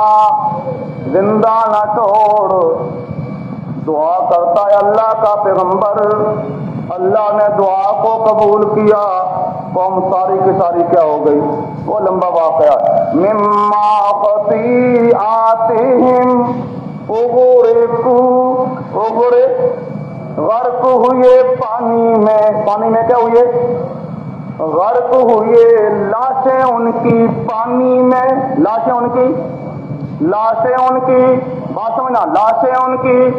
نہ چھوڑ۔ دعا کرتا ہے اللہ کا پیغمبر، اللہ نے دعا کو قبول کیا، قوم ساری کی ساری کیا ہو گئی؟ وہ لمبا واقعہ ہے۔ مما خطیئاتہم اغرقوا، غرق ہوئے پانی میں، پانی میں کیا ہوئے؟ غرق ہوئے، لاشیں ان کی پانی میں، لاشیں ان کی، لاشیں ان کی، بات سمجھنا، لاشیں ان کی۔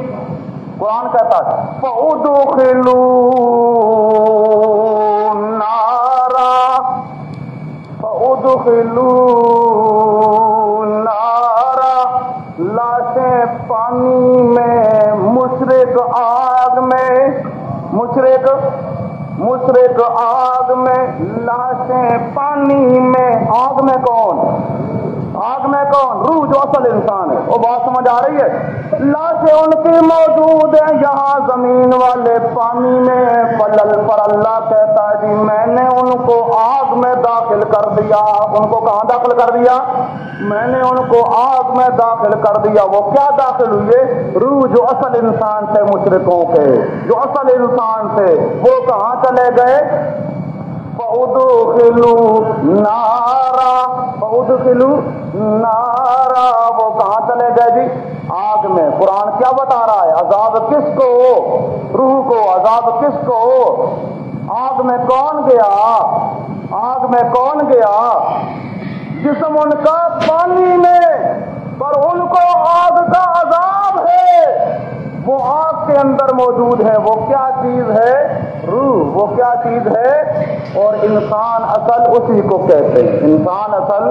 قرآن کہتا ہے فَأُدْخِلُوا نَارًا، فَأُدْخِلُوا نَارًا، لاشیں پانی میں، مشرک آگ میں، مشرک آگ میں، لاشیں پانی میں۔ آگ میں کون؟ آگ میں کون؟ روح جو اصل انسان ہے۔ وہ بات سمجھ آ رہی ہے؟ لاشیں ان کی موجود ہیں یہاں زمین والے پانی میں، پر اللہ کہتا ہے جی میں نے ان کو آگ میں داخل کر دیا۔ ان کو کہاں داخل کر دیا؟ میں نے ان کو آگ میں داخل کر دیا۔ وہ کیا داخل ہوئے؟ روح جو اصل انسان تھے مشرکوں کے، جو اصل انسان تھے، وہ کہاں چلے گئے؟ فَأُدْخِلُوا نَارًا، فَأُدْخِلُوا نَارًا، وہ کہاں چلے گئے جی؟ آگ میں۔ قرآن کیا بتا رہا ہے؟ عذاب کس کو؟ روح کو۔ عذاب کس کو؟ آگ میں کون گیا؟ آگ میں کون گیا؟ جسم ان کا پانی میں، پر ان کو آگ کا عذاب ہے۔ وہ آگ کے اندر موجود ہے۔ وہ کیا چیز ہے؟ روح۔ وہ کیا چیز ہے؟ اور انسان اصل اسی کو کہتے ہیں۔ انسان اصل،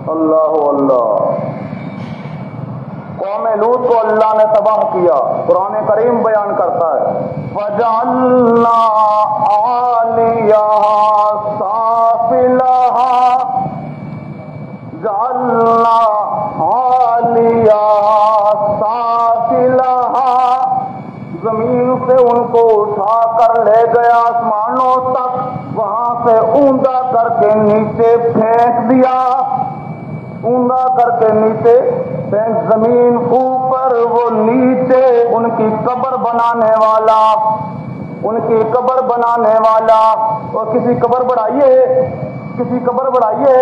اللہ اللہ، قوم لوط کو اللہ نے تباہ کیا۔ قرآن کریم بیان کرتا ہے وَجَعَلْنَا عَالِيَهَا سَافِلَهَا، جَعَلْنَا عَالِيَهَا سَافِلَهَا، زمین سے ان کو اٹھا کر لے گیا آسمانوں تک، وہاں سے اوندا کر کے نیچے پھینک دیا، اوندا کر کے نیچے پھینک، زمین اوپر وہ نیچے، ان کی قبر بنانے والا، ان کی قبر بنانے والا۔ اور کسی قبر بڑھائیے، کسی قبر بڑھائیے،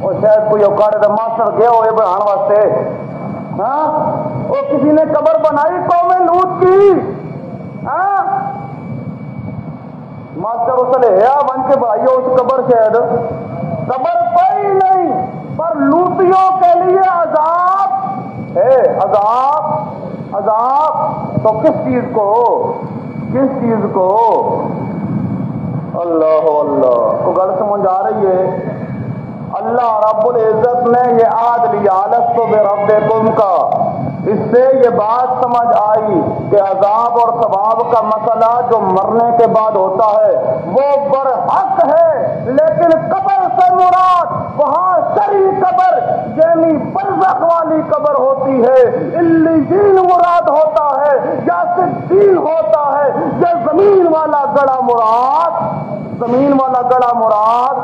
اور شاید کوئی اوقات دا ماسٹر گیا ہوئے بڑھان واسطے، ہاں، اور کسی نے قبر بنائی قوم لوط کی، ہاں، ماسٹر اسلے ہے بن کے بھائیو اس قبر شاید قبر کوئی نہیں، پر لوٹیوں کے لیے عذاب ہے، عذاب عذاب تو کس چیز کو، کس چیز کو؟ اللہ اللہ کو گل سمجھ آ رہی ہے؟ اللہ رب العزت نے یہ عہد لیا الست بربکم کا، اس سے یہ بات سمجھ آئی کہ عذاب اور ثواب کا مسئلہ جو مرنے کے بعد ہوتا ہے وہ برحق ہے، لیکن قبر سے مراد وہاں شرعی قبر یعنی برزخ والی قبر ہوتی ہے، علیین مراد ہوتا ہے یا سجین ہوتا ہے، یا زمین والا گڑا مراد، زمین والا گڑا مراد۔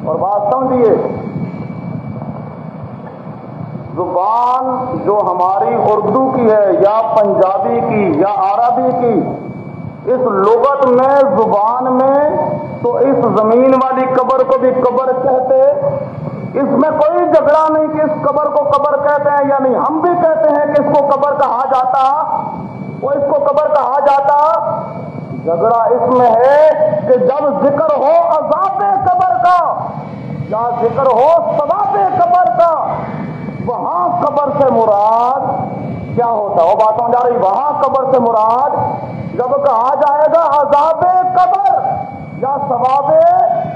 اور بات سمجھیے، زبان جو ہماری اردو کی ہے یا پنجابی کی یا عربی کی، اس لغت میں زبان میں تو اس زمین والی قبر کو بھی قبر کہتے، اس میں کوئی جھگڑا نہیں کہ اس قبر کو قبر کہتے ہیں یا نہیں، ہم بھی کہتے ہیں کہ اس کو قبر کہا جاتا، وہ اس کو قبر کہا جاتا۔ جھگڑا اس میں ہے کہ جب ذکر ہو عذاب قبر کا یا ذکر ہو ثواب قبر کا، وہاں قبر سے مراد کیا ہوتا ہے؟ وہ بات سمجھ آ رہی؟ وہاں قبر سے مراد جب کہا جائے گا عذاب قبر یا ثواب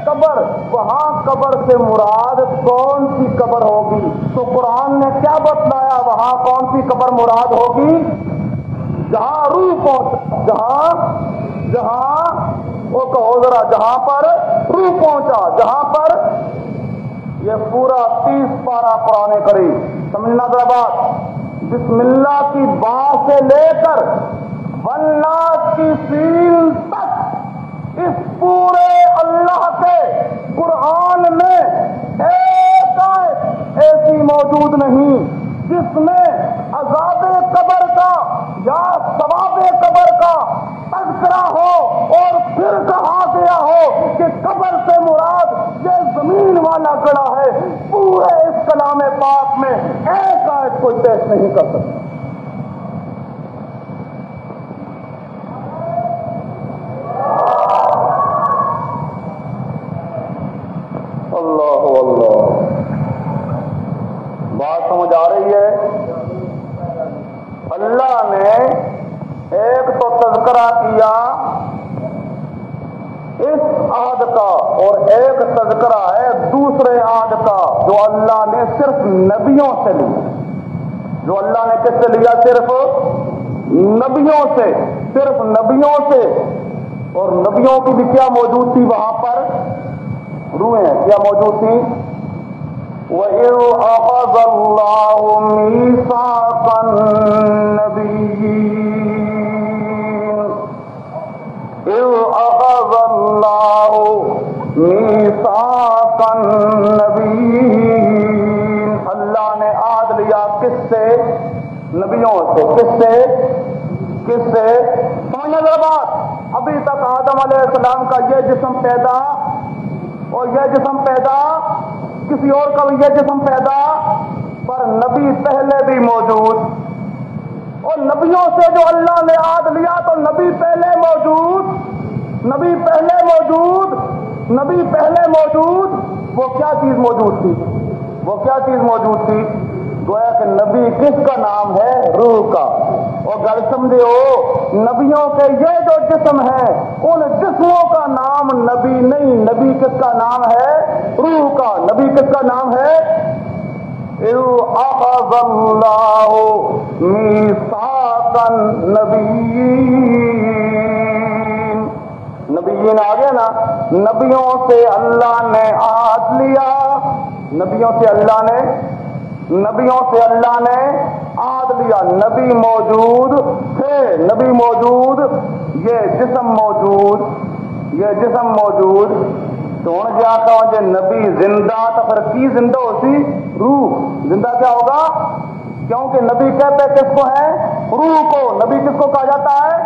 قبر، وہاں قبر سے مراد کون سی قبر ہوگی؟ تو قرآن نے کیا بتلایا وہاں کون سی قبر مراد ہوگی؟ جہاں روح پہنچا، جہاں وہ کہو ذرا، جہاں پر روح پہنچا، جہاں پر یہ پورا 30 پارہ قرآن کریم، سمجھنا ذرا بات، بسم اللہ کی با سے لے کر والناس کی سین تک، اس پورے اللہ کے قرآن میں ایک آیت ایسی موجود نہیں جس میں عذاب قبر کا یا ثواب قبر کا تذکرہ ہو اور پھر کہا گیا ہو کہ قبر سے مراد یہ زمین والا گڑا ہے۔ پورے اس کلام پاک میں ایک آیت کوئی پیش نہیں کر سکتا۔ اللہ اللہ، بات سمجھ آ رہی ہے؟ اللہ نے ایک تو تذکرہ کیا اس عہد کا، اور ایک تذکرہ ہے دوسرے عہد کا جو اللہ نے صرف نبیوں سے لیا، جو اللہ نے کس سے لیا؟ صرف نبیوں سے، صرف نبیوں سے۔ اور نبیوں کی بھی کیا موجود تھی وہاں پر؟ روحیں کیا موجود تھی؟ وَإِذْ أَخَذَ اللَّهُ مِيثَاقَ النَّبِيِّينَ إِذْ أَخَذَ اللَّهُ مِيثَاقَ النَّبِيِّينَ، اللہ نے عہد لیا کس سے؟ نبیوں سے۔ کس سے؟ کس سے؟ سمجھنا ذرا بات، ابھی تک آدم علیہ السلام کا یہ جسم پیدا اور یہ جسم پیدا، کسی اور کا بھی یہ جسم پیدا، پر نبی پہلے بھی موجود، اور نبیوں سے جو اللہ نے عہد لیا تو نبی پہلے موجود، نبی پہلے موجود، نبی پہلے موجود۔ وہ کیا چیز موجود تھی؟ وہ کیا چیز موجود تھی؟ گویا کہ نبی کس کا نام ہے؟ روح کا۔ اور گل سمجھے ہو، نبیوں کے یہ جو جسم ہے ان جسموں کا نام نبی نہیں، نبی کس کا نام ہے؟ روح کا۔ نبی کس کا نام ہے؟ اِذْ أَخَذَ اللَّهُ مِيثَاقَ النَّبِيِّينَ، نبیین آ گیا نا، نبیوں سے اللہ نے عہد لیا، نبیوں سے اللہ نے عہد لیا۔ نبی موجود تھے، نبی موجود، یہ جسم موجود، یہ جسم موجود۔ تو ہوں جا کہ نبی زندہ تو پھر کی زندہ ہوتی؟ روح زندہ کیا ہوگا؟ کیونکہ نبی کہتے کس کو ہے؟ روح کو۔ نبی کس کو کہا جاتا ہے؟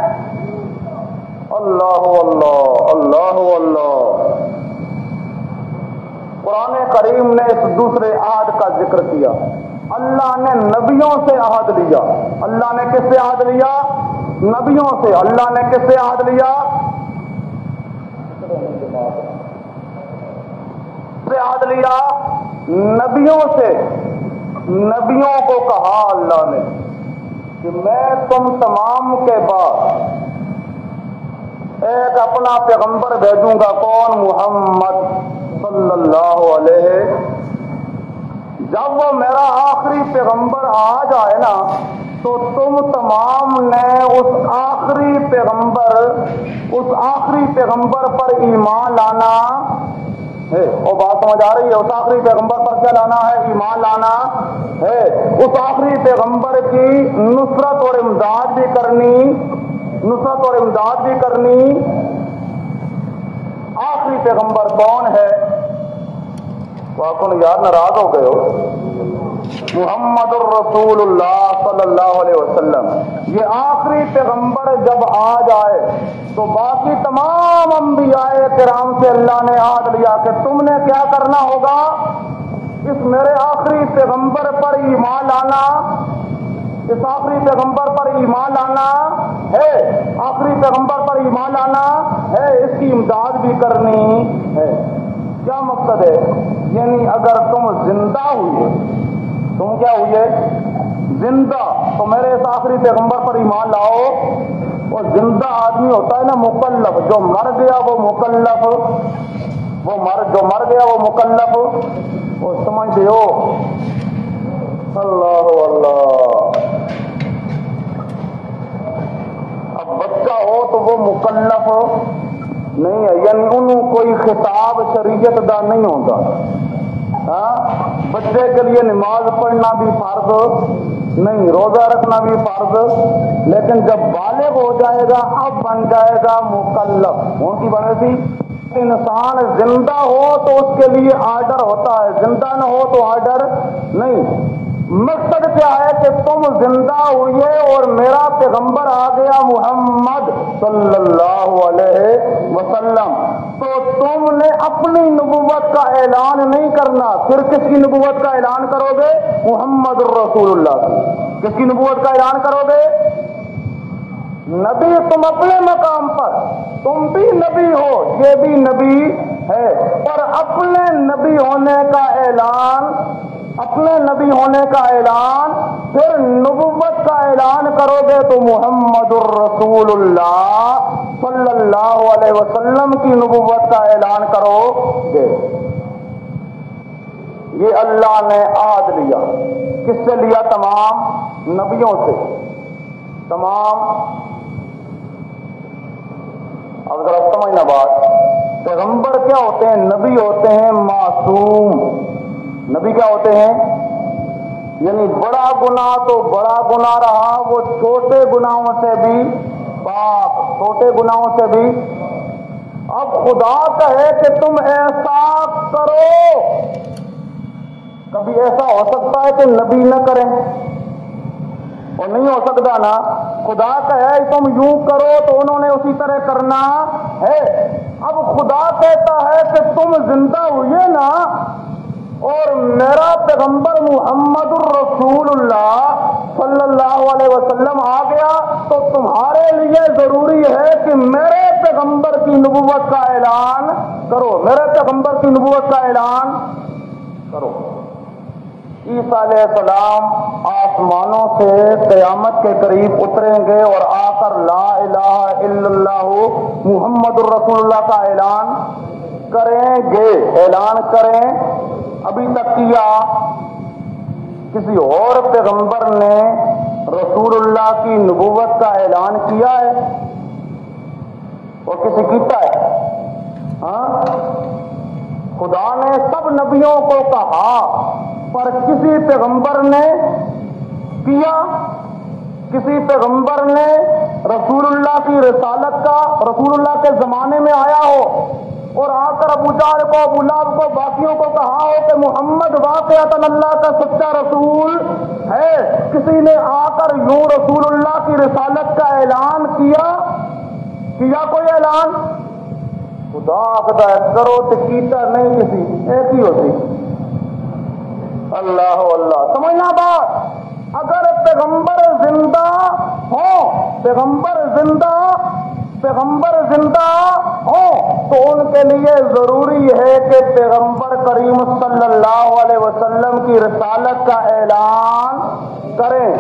اللہ اللہ اللہ اللہ۔ قرآن کریم نے اس دوسرے عہد کا ذکر کیا، اللہ نے نبیوں سے عہد لیا۔ اللہ نے کس سے عہد لیا؟ نبیوں سے۔ اللہ نے کس سے عہد لیا؟ عدلیہ نبیوں سے، نبیوں کو کہا اللہ نے کہ میں تم تمام کے بعد ایک اپنا پیغمبر بھیجوں گا، کون؟ محمد صلی اللہ علیہ۔ جب وہ میرا آخری پیغمبر آ جائے نا تو تم تمام نے اس آخری پیغمبر پر ایمان لانا ہے۔ وہ بات سمجھ آ رہی ہے؟ اس آخری پیغمبر پر کیا لانا ہے؟ ایمان لانا ہے۔ اس آخری پیغمبر کی نصرت اور امداد بھی کرنی۔ آخری پیغمبر کون ہے؟ تو آپ کو یار ناراض ہو گئے ہو؟ محمد الرسول اللہ صلی اللہ علیہ وسلم۔ یہ آخری پیغمبر جب آ جائے تو باقی تمام انبیاء کرام سے اللہ نے عہد لیا کہ تم نے کیا کرنا ہوگا؟ اس میرے آخری پیغمبر پر ایمان لانا، اس آخری پیغمبر پر ایمان لانا ہے، آخری پیغمبر پر ایمان لانا ہے، اس کی امداد بھی کرنی ہے۔ کیا مقصد ہے؟ یعنی اگر تم زندہ ہوئے، تم کیا ہوئے؟ زندہ، تو میرے اس آخری پیغمبر پر ایمان لاؤ۔ وہ زندہ آدمی ہوتا ہے نا مکلف، جو مر گیا وہ مکلف، جو مر گیا وہ مکلف، وہ سمجھتے ہو؟ اللہ اللہ۔ اب بچہ ہو تو وہ مکلف نہیں ہے، یعنی انہوں کوئی خطاب شریعت دا نہیں ہوتا۔ بچے کے لیے نماز پڑھنا بھی فرض نہیں، روزہ رکھنا بھی فرض، لیکن جب بالغ ہو جائے گا اب بن جائے گا مکلف۔ ان کی بنے تھی انسان زندہ ہو تو اس کے لیے آرڈر ہوتا ہے، زندہ نہ ہو تو آرڈر نہیں۔ مقصد کیا ہے کہ تم زندہ ہوئے اور میرا پیغمبر آ گیا محمد صلی اللہ علیہ وسلم، تو تم نے اپنی نبوت کا اعلان نہیں کرنا، پھر کس کی نبوت کا اعلان کرو گے؟ محمد الرسول اللہ کی۔ کس کی نبوت کا اعلان کرو گے؟ نبی تم اپنے مقام پر، تم بھی نبی ہو، یہ بھی نبی ہے، اور اپنے نبی ہونے کا اعلان پھر نبوت کا اعلان کرو گے تو محمد الرسول اللہ صلی اللہ علیہ وسلم کی نبوت کا اعلان کرو گے۔ یہ اللہ نے عہد لیا، کس سے لیا؟ تمام نبیوں سے، تمام۔ اب ذرا سمجھنا بات، پیغمبر کیا ہوتے ہیں؟ نبی ہوتے ہیں معصوم۔ نبی کیا ہوتے ہیں؟ یعنی بڑا گناہ تو بڑا گناہ رہا، وہ چھوٹے گناہوں سے بھی پاک، چھوٹے گناہوں سے بھی۔ اب خدا کہے کہ تم ایسا کرو، کبھی ایسا ہو سکتا ہے کہ نبی نہ کریں؟ اور نہیں ہو سکتا نا۔ خدا کہے تم یوں کرو تو انہوں نے اسی طرح کرنا ہے۔ اب خدا کہتا ہے کہ تم زندہ ہوئے نا اور میرا پیغمبر محمد الرسول اللہ صلی اللہ علیہ وسلم آ گیا تو تمہارے لیے ضروری ہے کہ میرے پیغمبر کی نبوت کا اعلان کرو، میرے پیغمبر کی نبوت کا اعلان کرو۔ عیسیٰ علیہ السلام آسمانوں سے قیامت کے قریب اتریں گے اور آ کر لا الہ الا اللہ محمد الرسول اللہ کا اعلان کریں گے، اعلان کریں۔ ابھی تک کیا؟ کسی اور پیغمبر نے رسول اللہ کی نبوت کا اعلان کیا ہے؟ اور کسی کیتا ہے؟ خدا نے سب نبیوں کو کہا پر کسی پیغمبر نے کیا؟ کسی پیغمبر نے رسول اللہ کی رسالت کا، رسول اللہ کے زمانے میں آیا ہو اور آ کر ابو جہل کو، ابو لہب کو، باقیوں کو کہا ہو کہ محمد واقعتاً اللہ کا سچا رسول ہے، کسی نے آ کر یوں رسول اللہ کی رسالت کا اعلان کیا کوئی اعلان؟ خدا آخدا ہے کرو تو کیتا نہیں، کسی ایک ہی ہوتی۔ اللہ اللہ، سمجھنا بات۔ اگر پیغمبر زندہ ہو، پیغمبر زندہ پیغمبر زندہ ہوں تو ان کے لیے ضروری ہے کہ پیغمبر کریم صلی اللہ علیہ وسلم کی رسالت کا اعلان کریں.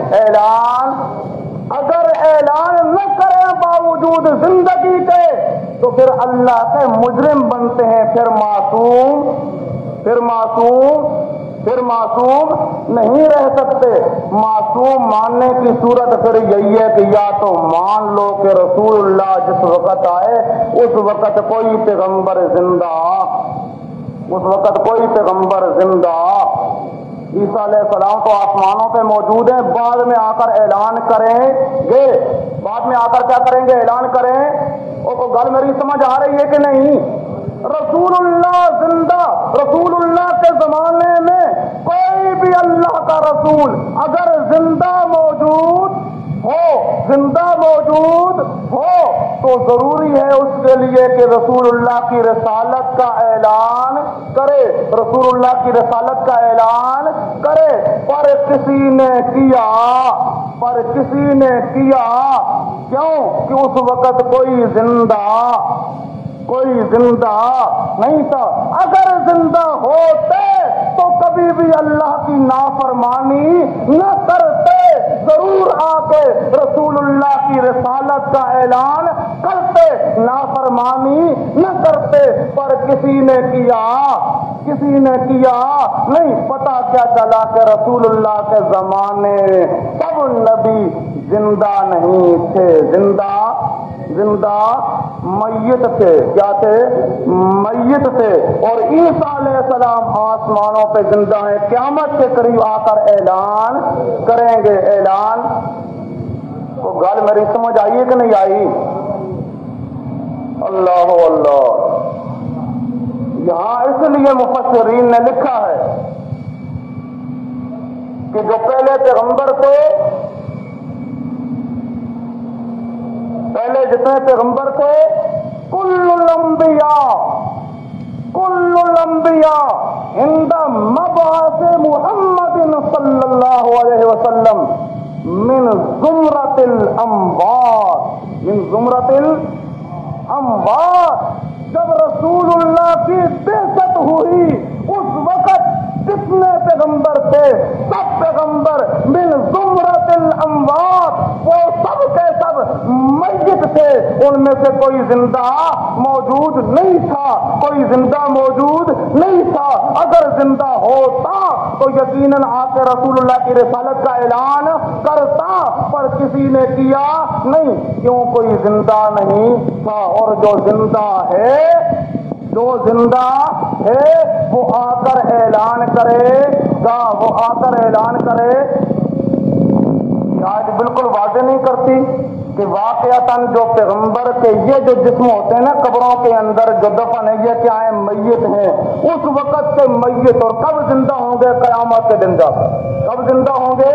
اگر اعلان نہ کریں باوجود زندگی کے تو پھر اللہ کے مجرم بنتے ہیں. پھر معصوم نہیں رہ سکتے. معصوم ماننے کی صورت پھر یہی ہے کہ یا تو مان لو کہ رسول اللہ جس وقت آئے اس وقت کوئی پیغمبر زندہ عیسیٰ علیہ السلام تو آسمانوں پہ موجود ہیں. بعد میں آ کر اعلان کریں گے. بعد میں آ کر کیا کریں گے؟ اعلان کریں. اور تو گل میری سمجھ آ رہی ہے کہ نہیں؟ رسول اللہ زندہ، رسول اللہ کے زمانے میں کوئی بھی اللہ کا رسول اگر زندہ موجود ہو تو ضروری ہے اس کے لیے کہ رسول اللہ کی رسالت کا اعلان کرے. پر کسی نے کیا کیوں کہ اس وقت کوئی زندہ نہیں تھا. اگر زندہ ہوتے تو کبھی بھی اللہ کی نافرمانی نہ کرتے. ضرور آ کے رسول اللہ کی رسالت کا اعلان کرتے، نافرمانی نہ کرتے. پر کسی نے کیا نہیں. پتا کیا چلا کہ رسول اللہ کے زمانے سب نبی زندہ نہیں تھے. زندہ میت تھے. کیا تھے؟ میت تھے. اور عیسیٰ علیہ السلام آسمانوں پہ زندہ ہیں. قیامت کے قریب آ کر اعلان کریں گے. تو گل میری سمجھ آئی کہ نہیں آئی؟ اللہ اللہ. یہاں اس لیے مفسرین نے لکھا ہے کہ جو پہلے پیغمبر تھے، پہلے جتنے پیغمبر تھے، کل الانبیاء عند مبعث محمد صلی اللہ علیہ وسلم من زمرۃ الانبیاء. جب رسول اللہ کی بعثت ہوئی اس وقت جتنے پیغمبر تھے سب پیغمبر من زمرۃ الانبیاء، وہ سب کے سب میت تھے. ان میں سے کوئی زندہ موجود نہیں تھا. اگر زندہ ہوتا تو یقیناً آ کے رسول اللہ کی رسالت کا اعلان کرتا. پر کسی نے کیا نہیں. کیوں؟ کوئی زندہ نہیں تھا. اور جو زندہ ہے وہ آ کر اعلان کرے. آج بالکل واضح نہیں کرتی کہ واقعتاً جو پیغمبر کے یہ جو جسم ہوتے ہیں نا قبروں کے اندر جو دفن ہے، یہ کیا ہے؟ میت ہیں. اس وقت کے میت اور کب زندہ ہوں گے؟ قیامت کے دن. کب زندہ ہوں گے؟